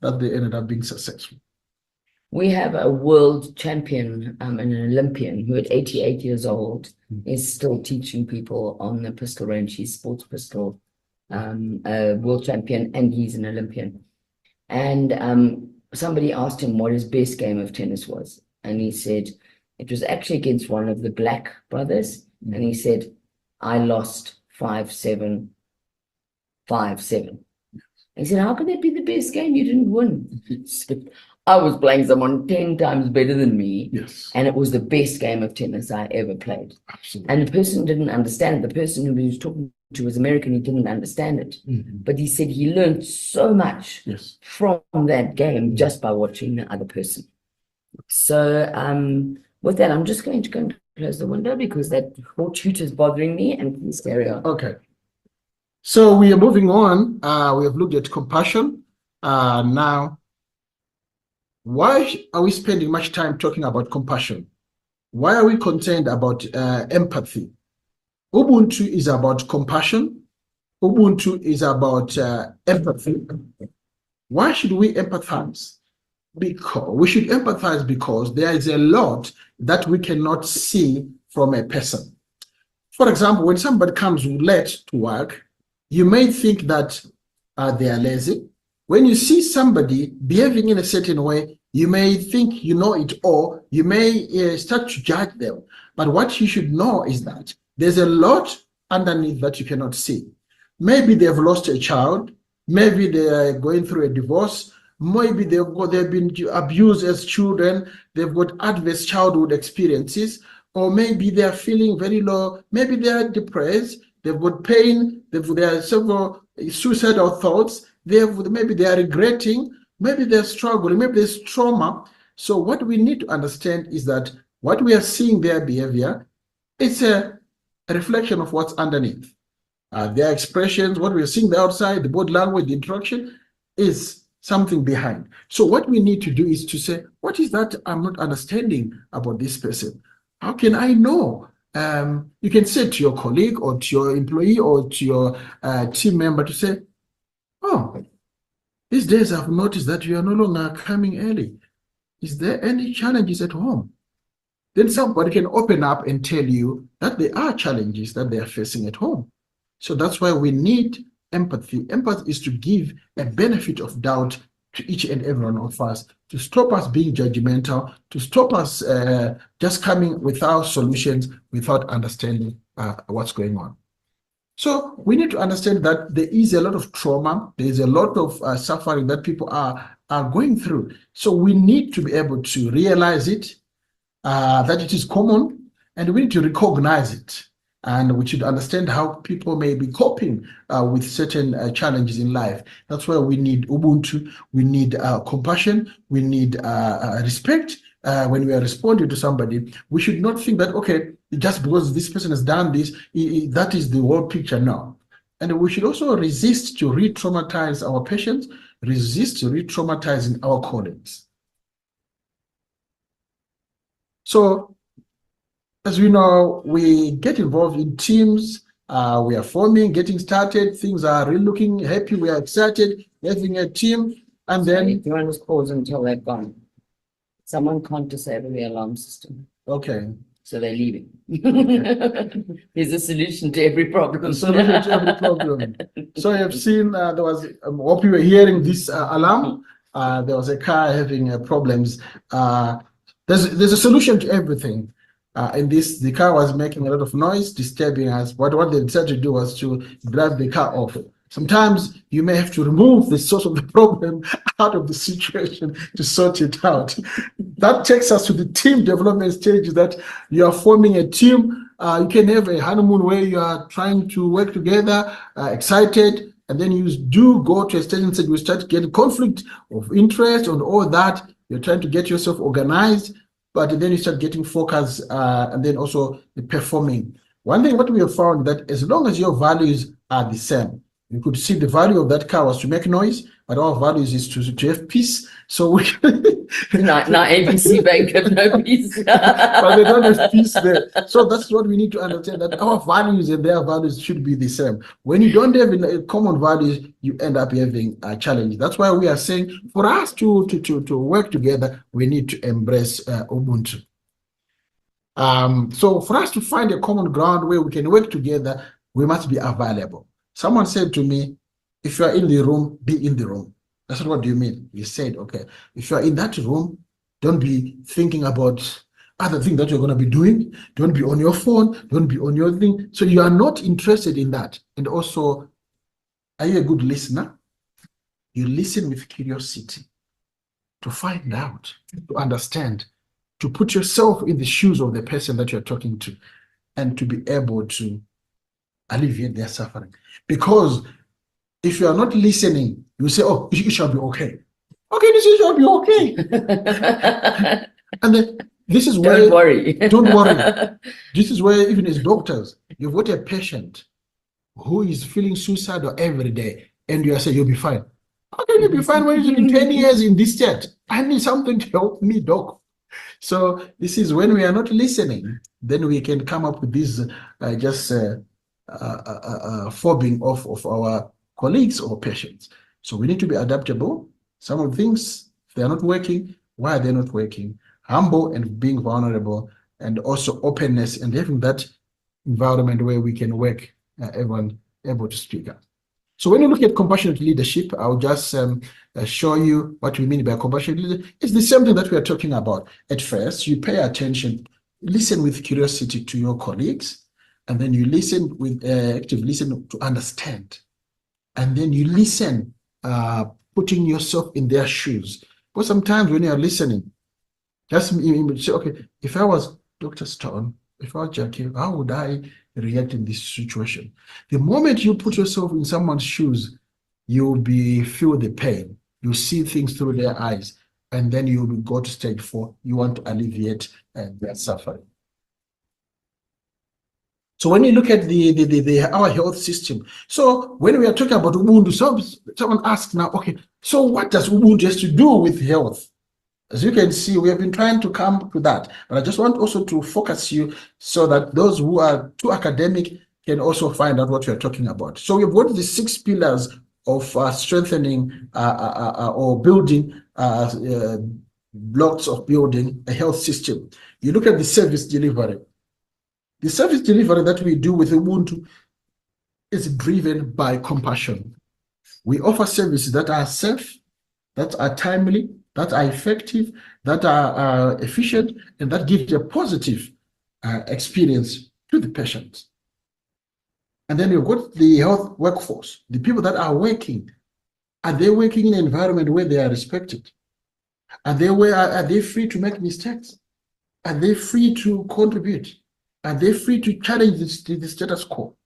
that they ended up being successful. We have a world champion, an Olympian who at 88 years old is still teaching people on the pistol range. He's sports pistol, a world champion, and he's an Olympian. And somebody asked him what his best game of tennis was. And he said, it was actually against one of the Black brothers. And he said, I lost 5-7, 5-7. He said, how could that be the best game? You didn't win. He said, I was playing someone 10 times better than me. Yes. And it was the best game of tennis I ever played. Absolutely. And the person didn't understand it. The person who he was talking to was American. He didn't understand it. But he said he learned so much from that game just by watching the other person. So with that, I'm just going to go and close the window because that hot shoot is bothering me, and please carry on. Okay. So we are moving on. We have looked at compassion. Now, why are we spending much time talking about compassion? Why are we concerned about empathy? Ubuntu is about compassion. Ubuntu is about empathy. Why should we empathize? Because we should empathize because there is a lot that we cannot see from a person. For example, when somebody comes late to work, you may think that they are lazy. When you see somebody behaving in a certain way, you may think you know it all. You may start to judge them. But what you should know is that there's a lot underneath that you cannot see. Maybe they've lost a child. maybe they are going through a divorce, maybe they've been abused as children, they've got adverse childhood experiences, or maybe they are feeling very low, maybe they are depressed, they've got pain, there are several suicidal thoughts, maybe they are regretting, maybe they're struggling, maybe there's trauma. So what we need to understand is that what we are seeing their behavior, it's a reflection of what's underneath. Their expressions, what we're seeing the outside, the body language, the interaction is something behind. So what we need to do is to say, what is that I'm not understanding about this person? How can I know? You can say to your colleague or to your employee or to your team member to say, oh, these days I've noticed that you are no longer coming early. Is there any challenges at home? Then somebody can open up and tell you that there are challenges that they are facing at home. So that's why we need empathy. Empathy is to give a benefit of doubt to each and every one of us, to stop us being judgmental, to stop us just coming without solutions, without understanding what's going on. So we need to understand that there is a lot of trauma, there is a lot of suffering that people are going through. So we need to be able to realize it, that it is common, and we need to recognize it. And we should understand how people may be coping with certain challenges in life. That's why we need Ubuntu, we need compassion, we need respect. When we are responding to somebody, we should not think that, okay, just because this person has done this, that is the whole picture now. And we should also resist to re-traumatize our patients, resist to re-traumatizing our colleagues. So, as we know, we get involved in teams, we are forming, getting started, things are really looking happy, we are excited, having a team, and then... If you want to pause until they're gone. Someone can't disable the alarm system. Okay. So they're leaving. Okay. There's a solution to every problem. A solution to every problem. So you have seen, there was, I hope you were hearing this alarm. There was a car having problems. There's a solution to everything. And the car was making a lot of noise, disturbing us. But what they decided to do was to drive the car off. Sometimes you may have to remove the source of the problem out of the situation to sort it out. That takes us to the team development stage, that you are forming a team. You can have a honeymoon where you are trying to work together, excited, and then you do go to a stage and you start getting conflict of interest and all that. You're trying to get yourself organized, but then you start getting focus and then also the performing. One thing what we have found that as long as your values are the same, you could see the value of that car was to make noise, but our values is to have peace. So we not ABC Bank have no peace. But they don't have peace there. So that's what we need to understand, that our values and their values should be the same. When you don't have common values, you end up having a challenge. That's why we are saying for us to work together, we need to embrace Ubuntu. So for us to find a common ground where we can work together, we must be available. Someone said to me, if you are in the room, be in the room. I said, what do you mean? He said, okay, if you are in that room, don't be thinking about other things that you're going to be doing. Don't be on your phone. Don't be on your thing. So you are not interested in that. And also, are you a good listener? You listen with curiosity to find out, to understand, to put yourself in the shoes of the person that you're talking to, and to be able to alleviate their suffering. Because if you are not listening, you say, oh, it shall be okay. Okay, this shall be okay. And then this is where... Don't worry. Don't worry. This is where even as doctors, you've got a patient who is feeling suicidal every day, and you are saying, you'll be fine. How can you be fine when you've been 10 years in this state? I need something to help me, doc. So this is when we are not listening, then we can come up with this fobbing off of our colleagues or patients. So we need to be adaptable. Some of the things, if they are not working, why are they not working? Humble and being vulnerable, and also openness and having that environment where we can work, everyone able to speak up. So when you look at compassionate leadership, I'll just show you what we mean by compassionate leadership. It's the same thing that we are talking about. At first, you pay attention, listen with curiosity to your colleagues, and then you listen with active listening to understand. And then you listen putting yourself in their shoes. But sometimes when you're listening, just say, okay, if I was Dr. Stone, if I was Jackie, how would I react in this situation? The moment you put yourself in someone's shoes, you'll feel the pain. You see things through their eyes, and then you will go to stage 4. You want to alleviate their suffering. So when you look at our health system, so when we are talking about Ubuntu, someone asks now, okay, so what does Ubuntu has to do with health? As you can see, we have been trying to come to that, but I just want also to focus you so that those who are too academic can also find out what we are talking about. So we've got the 6 pillars of strengthening or building blocks of building a health system. You look at the service delivery. The service delivery that we do with Ubuntu is driven by compassion. We offer services that are safe, that are timely, that are effective, that are efficient, and that give a positive experience to the patients. And then you've got the health workforce, the people that are working. Are they working in an environment where they are respected? Are they free to make mistakes? Are they free to contribute? Are they free to challenge the status quo?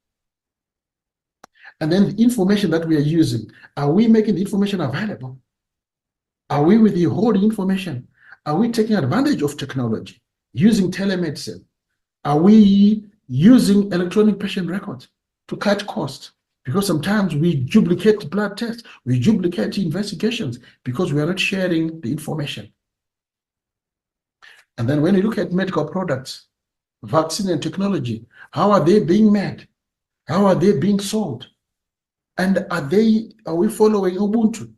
And then the information that we are using, are we making the information available? Are we withholding information? Are we taking advantage of technology, using telemedicine? Are we using electronic patient records to cut costs? Because sometimes we duplicate blood tests, we duplicate investigations because we are not sharing the information. And then when you look at medical products, vaccine and technology, how are they being made? How are they being sold? And are we following Ubuntu?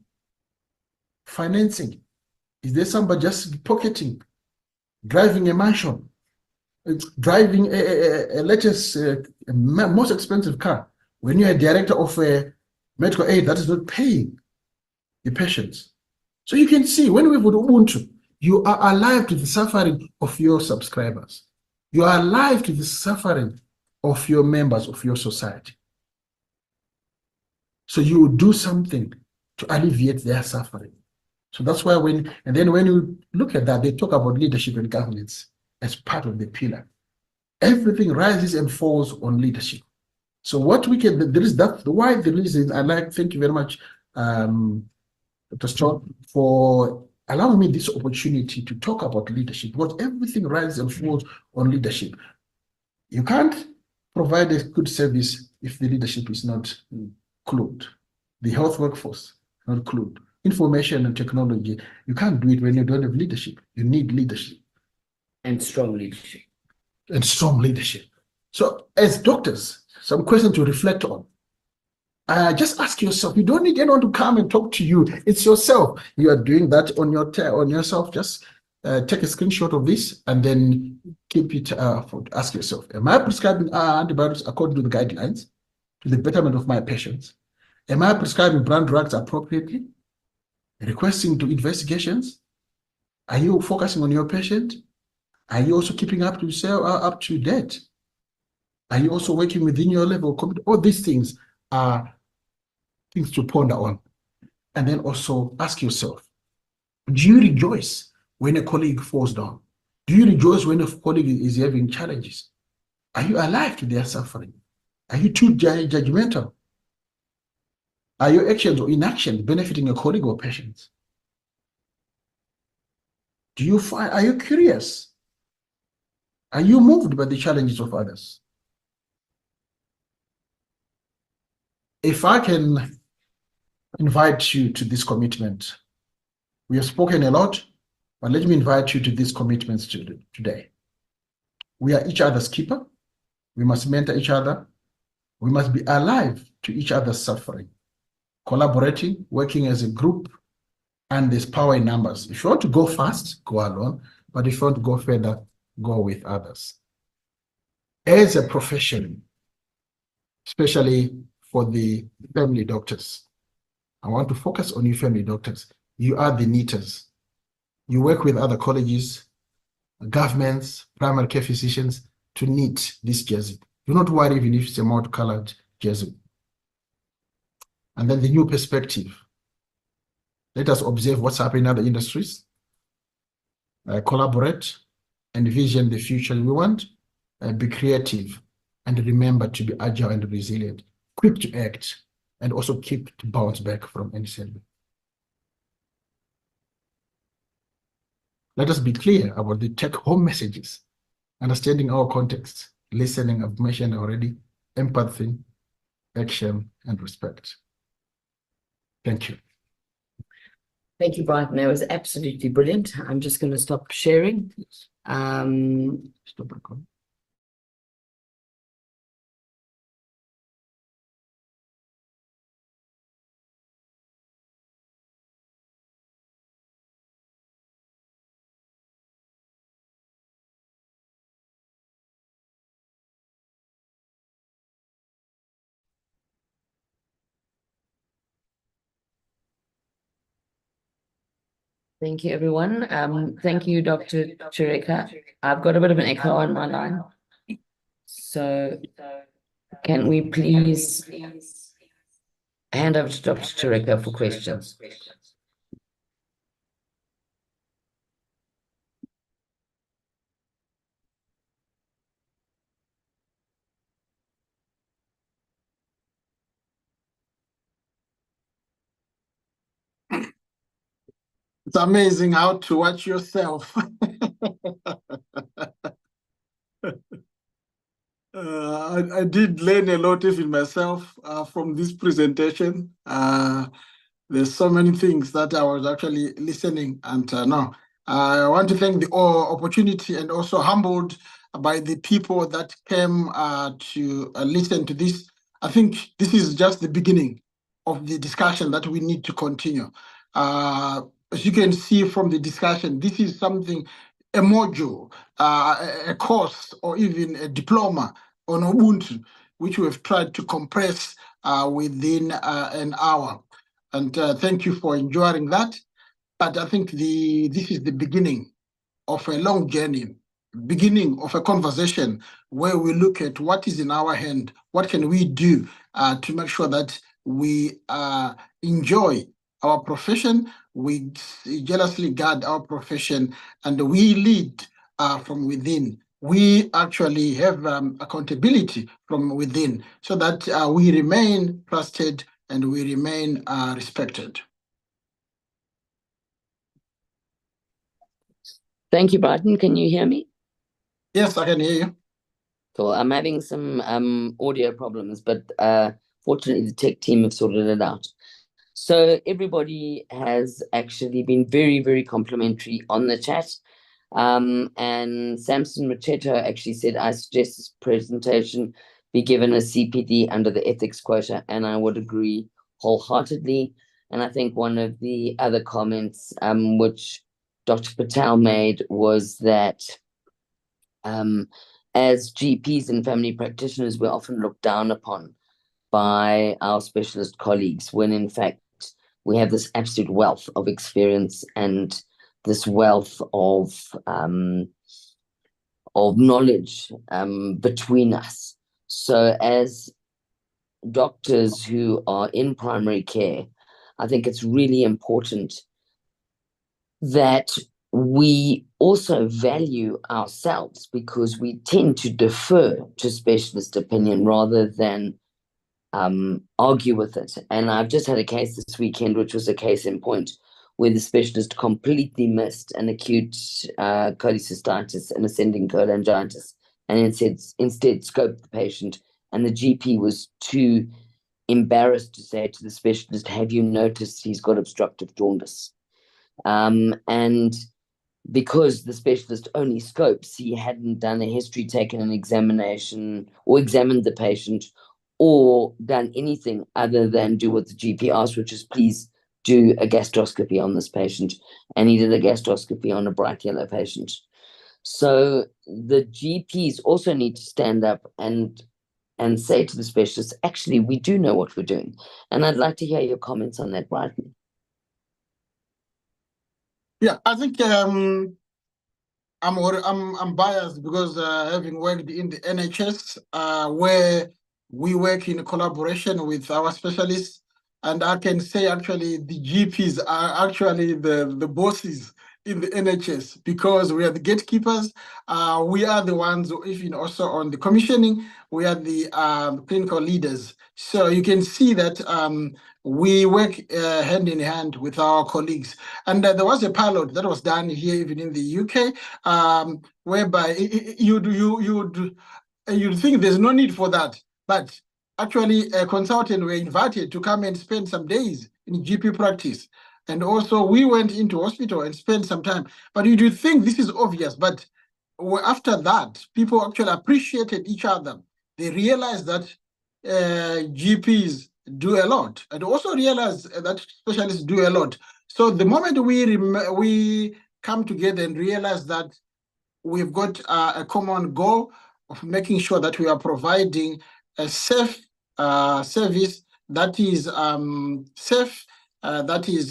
Financing. Is there somebody just pocketing, driving a mansion, driving a latest, most expensive car, when you're a director of a medical aid that is not paying the patients? So you can see when we put Ubuntu, you are alive to the suffering of your subscribers. You are alive to the suffering of your members of your society. So you will do something to alleviate their suffering. So that's why when you look at that, they talk about leadership and governance as part of the pillar. Everything rises and falls on leadership. So what we can, there is that, why the reason I like, thank you very much, Dr. Strong, for allowing me this opportunity to talk about leadership, because everything rises and falls on leadership. You can't provide a good service if the leadership is not included. The health workforce not included. Information and technology, you can't do it when you don't have leadership. You need leadership. And strong leadership. And strong leadership. So as doctors, some questions to reflect on. Just ask yourself, you don't need anyone to come and talk to you. It's yourself. You are doing that on yourself. Just take a screenshot of this and then keep it, ask yourself, am I prescribing antibiotics according to the guidelines to the betterment of my patients? Am I prescribing brand drugs appropriately? Requesting to investigations? Are you focusing on your patient? Are you also keeping up to date? Are you also working within your level? All these things are things to ponder on. And then also ask yourself, do you rejoice when a colleague falls down? Do you rejoice when a colleague is having challenges? Are you alive to their suffering? Are you too judgmental? Are your actions or inaction benefiting a colleague or patients? Are you curious? Are you moved by the challenges of others? If I can invite you to this commitment, we have spoken a lot, but let me invite you to these commitments today. We are each other's keeper. We must mentor each other. We must be alive to each other's suffering, collaborating, working as a group, and there's power in numbers. If you want to go fast, go alone, but if you want to go further, go with others. As a profession, especially for the family doctors, I want to focus on you family doctors. You are the knitters. You work with other colleges, governments, primary care physicians to knit this jersey. Do not worry even if it's a multicolored jersey. And then the new perspective. Let us observe what's happening in other industries, collaborate, and vision the future we want, be creative, and remember to be agile and resilient, quick to act, and also keep to bounce back from any setback. Let us be clear about the take-home messages, understanding our context, listening, I've mentioned already, empathy, action, and respect. Thank you. Thank you, Brighton. That was absolutely brilliant. I'm just going to stop sharing. Stop recording. Thank you, everyone. Thank you, Dr. Chireka. I've got a bit of an echo on my line. So can we please hand over to Dr. Chireka for questions? It's amazing how to watch yourself. I did learn a lot even myself from this presentation. There's so many things that I was actually listening and no. I want to thank the opportunity and also humbled by the people that came to listen to this. I think this is just the beginning of the discussion that we need to continue. As you can see from the discussion, this is something, a module, a course, or even a diploma on Ubuntu, which we have tried to compress within an hour. And thank you for enjoying that. But I think this is the beginning of a long journey, beginning of a conversation where we look at what is in our hand, what can we do to make sure that we enjoy our profession, we jealously guard our profession, and we lead from within. We actually have accountability from within so that we remain trusted and we remain respected. Thank you, Brighton. Can you hear me? Yes, I can hear you. Cool. I'm having some audio problems, but fortunately the tech team have sorted it out. So everybody has actually been very, very complimentary on the chat. And Samson Macheto actually said, I suggest this presentation be given a CPD under the ethics quota, and I would agree wholeheartedly. And I think one of the other comments which Dr. Patel made was that as GPs and family practitioners, we're often looked down upon by our specialist colleagues, when in fact we have this absolute wealth of experience and this wealth of knowledge between us. So as doctors who are in primary care, I think it's really important that we also value ourselves, because we tend to defer to specialist opinion rather than argue with it. And I've just had a case this weekend, which was a case in point, where the specialist completely missed an acute cholecystitis and ascending cholangitis, and instead scoped the patient, and the GP was too embarrassed to say to the specialist, have you noticed he's got obstructive jaundice? And because the specialist only scopes, he hadn't done a history, taken an examination, or examined the patient, or done anything other than do what the GP asked, which is please do a gastroscopy on this patient. And he did a gastroscopy on a bright yellow patient. So the GPs also need to stand up and say to the specialists, actually, we do know what we're doing. And I'd like to hear your comments on that, Brighton. Yeah, I think I'm biased because having worked in the NHS, where we work in collaboration with our specialists, And I can say actually the GPs are actually the bosses in the NHS because we are the gatekeepers. We are the ones who, even also on the commissioning, we are the clinical leaders. So you can see that we work hand in hand with our colleagues. And there was a pilot that was done here, even in the UK, whereby you'd think there's no need for that, but actually a consultant were invited to come and spend some days in GP practice. And also we went into hospital and spent some time. But you do think this is obvious, but after that, people actually appreciated each other. They realized that GPs do a lot, and also realized that specialists do a lot. So the moment we come together and realize that we've got a common goal of making sure that we are providing a safe service that is safe, that is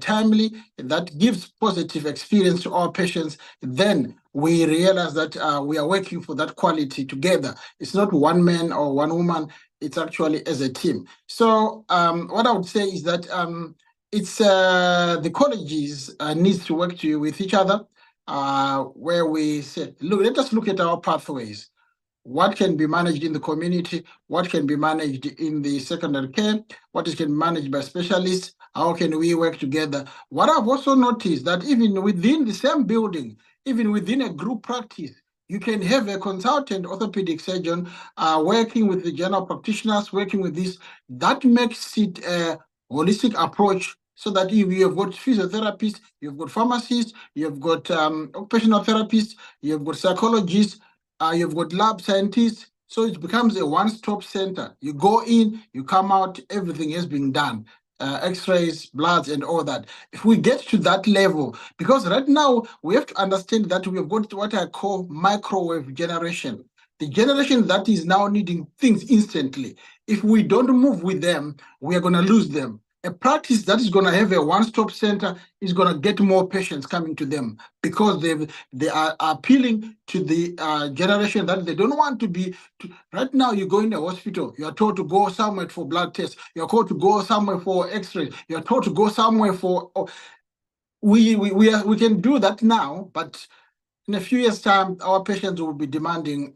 timely, that gives positive experience to our patients, then we realize that we are working for that quality together. It's not one man or one woman, it's actually as a team. So what I would say is that it's the colleges needs to work with each other, where we said, look, let us look at our pathways. What can be managed in the community? What can be managed in the secondary care? What is can be managed by specialists? How can we work together? What I've also noticed that even within the same building, even within a group practice, you can have a consultant orthopedic surgeon working with the general practitioners, working with this. That makes it a holistic approach, so that you have got physiotherapists, you've got pharmacists, you've got occupational therapists, you've got psychologists, you've got lab scientists. So it becomes a one-stop center. You go in, you come out, everything has been done. X-rays, bloods, and all that. If we get to that level, because right now we have to understand that we have got what I call microwave generation. The generation that is now needing things instantly. If we don't move with them, we are going to lose them. A practice that is going to have a one-stop center is going to get more patients coming to them, because they are appealing to the generation that they don't want to be. Right now, you go in a hospital, you are told to go somewhere for blood tests, you're told to go somewhere for x-rays, you're told to go somewhere for... we can do that now, but in a few years' time, our patients will be demanding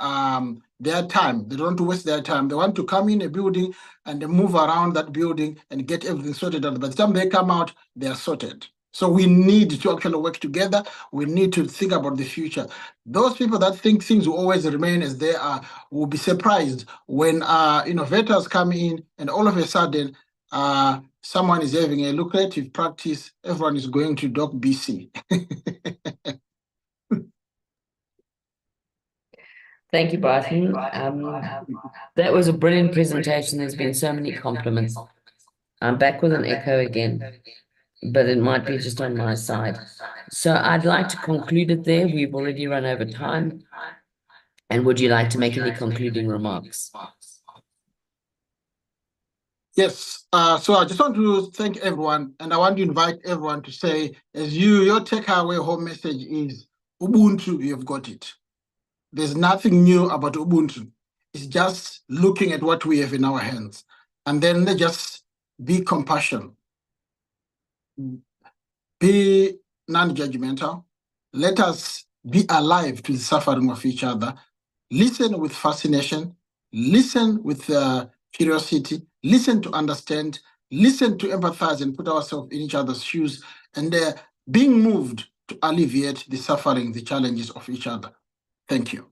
their time. They don't want to waste their time. They want to come in a building and they move around that building and get everything sorted out. By the time they come out, they are sorted. So we need to actually work together. We need to think about the future. Those people that think things will always remain as they are will be surprised when innovators come in and all of a sudden someone is having a lucrative practice. Everyone is going to Doc BC. Thank you, Brighton. That was a brilliant presentation. There's been so many compliments. I'm back with an echo again, but it might be just on my side. So I'd like to conclude it there. We've already run over time. And would you like to make any concluding remarks? Yes. So I just want to thank everyone, and I want to invite everyone to say, as your takeaway home message is Ubuntu, you've got it. There's nothing new about Ubuntu. It's just looking at what we have in our hands. And then just be compassionate. Be non-judgmental. Let us be alive to the suffering of each other. Listen with fascination. Listen with curiosity. Listen to understand. Listen to empathize and put ourselves in each other's shoes. And being moved to alleviate the suffering, the challenges of each other. Thank you.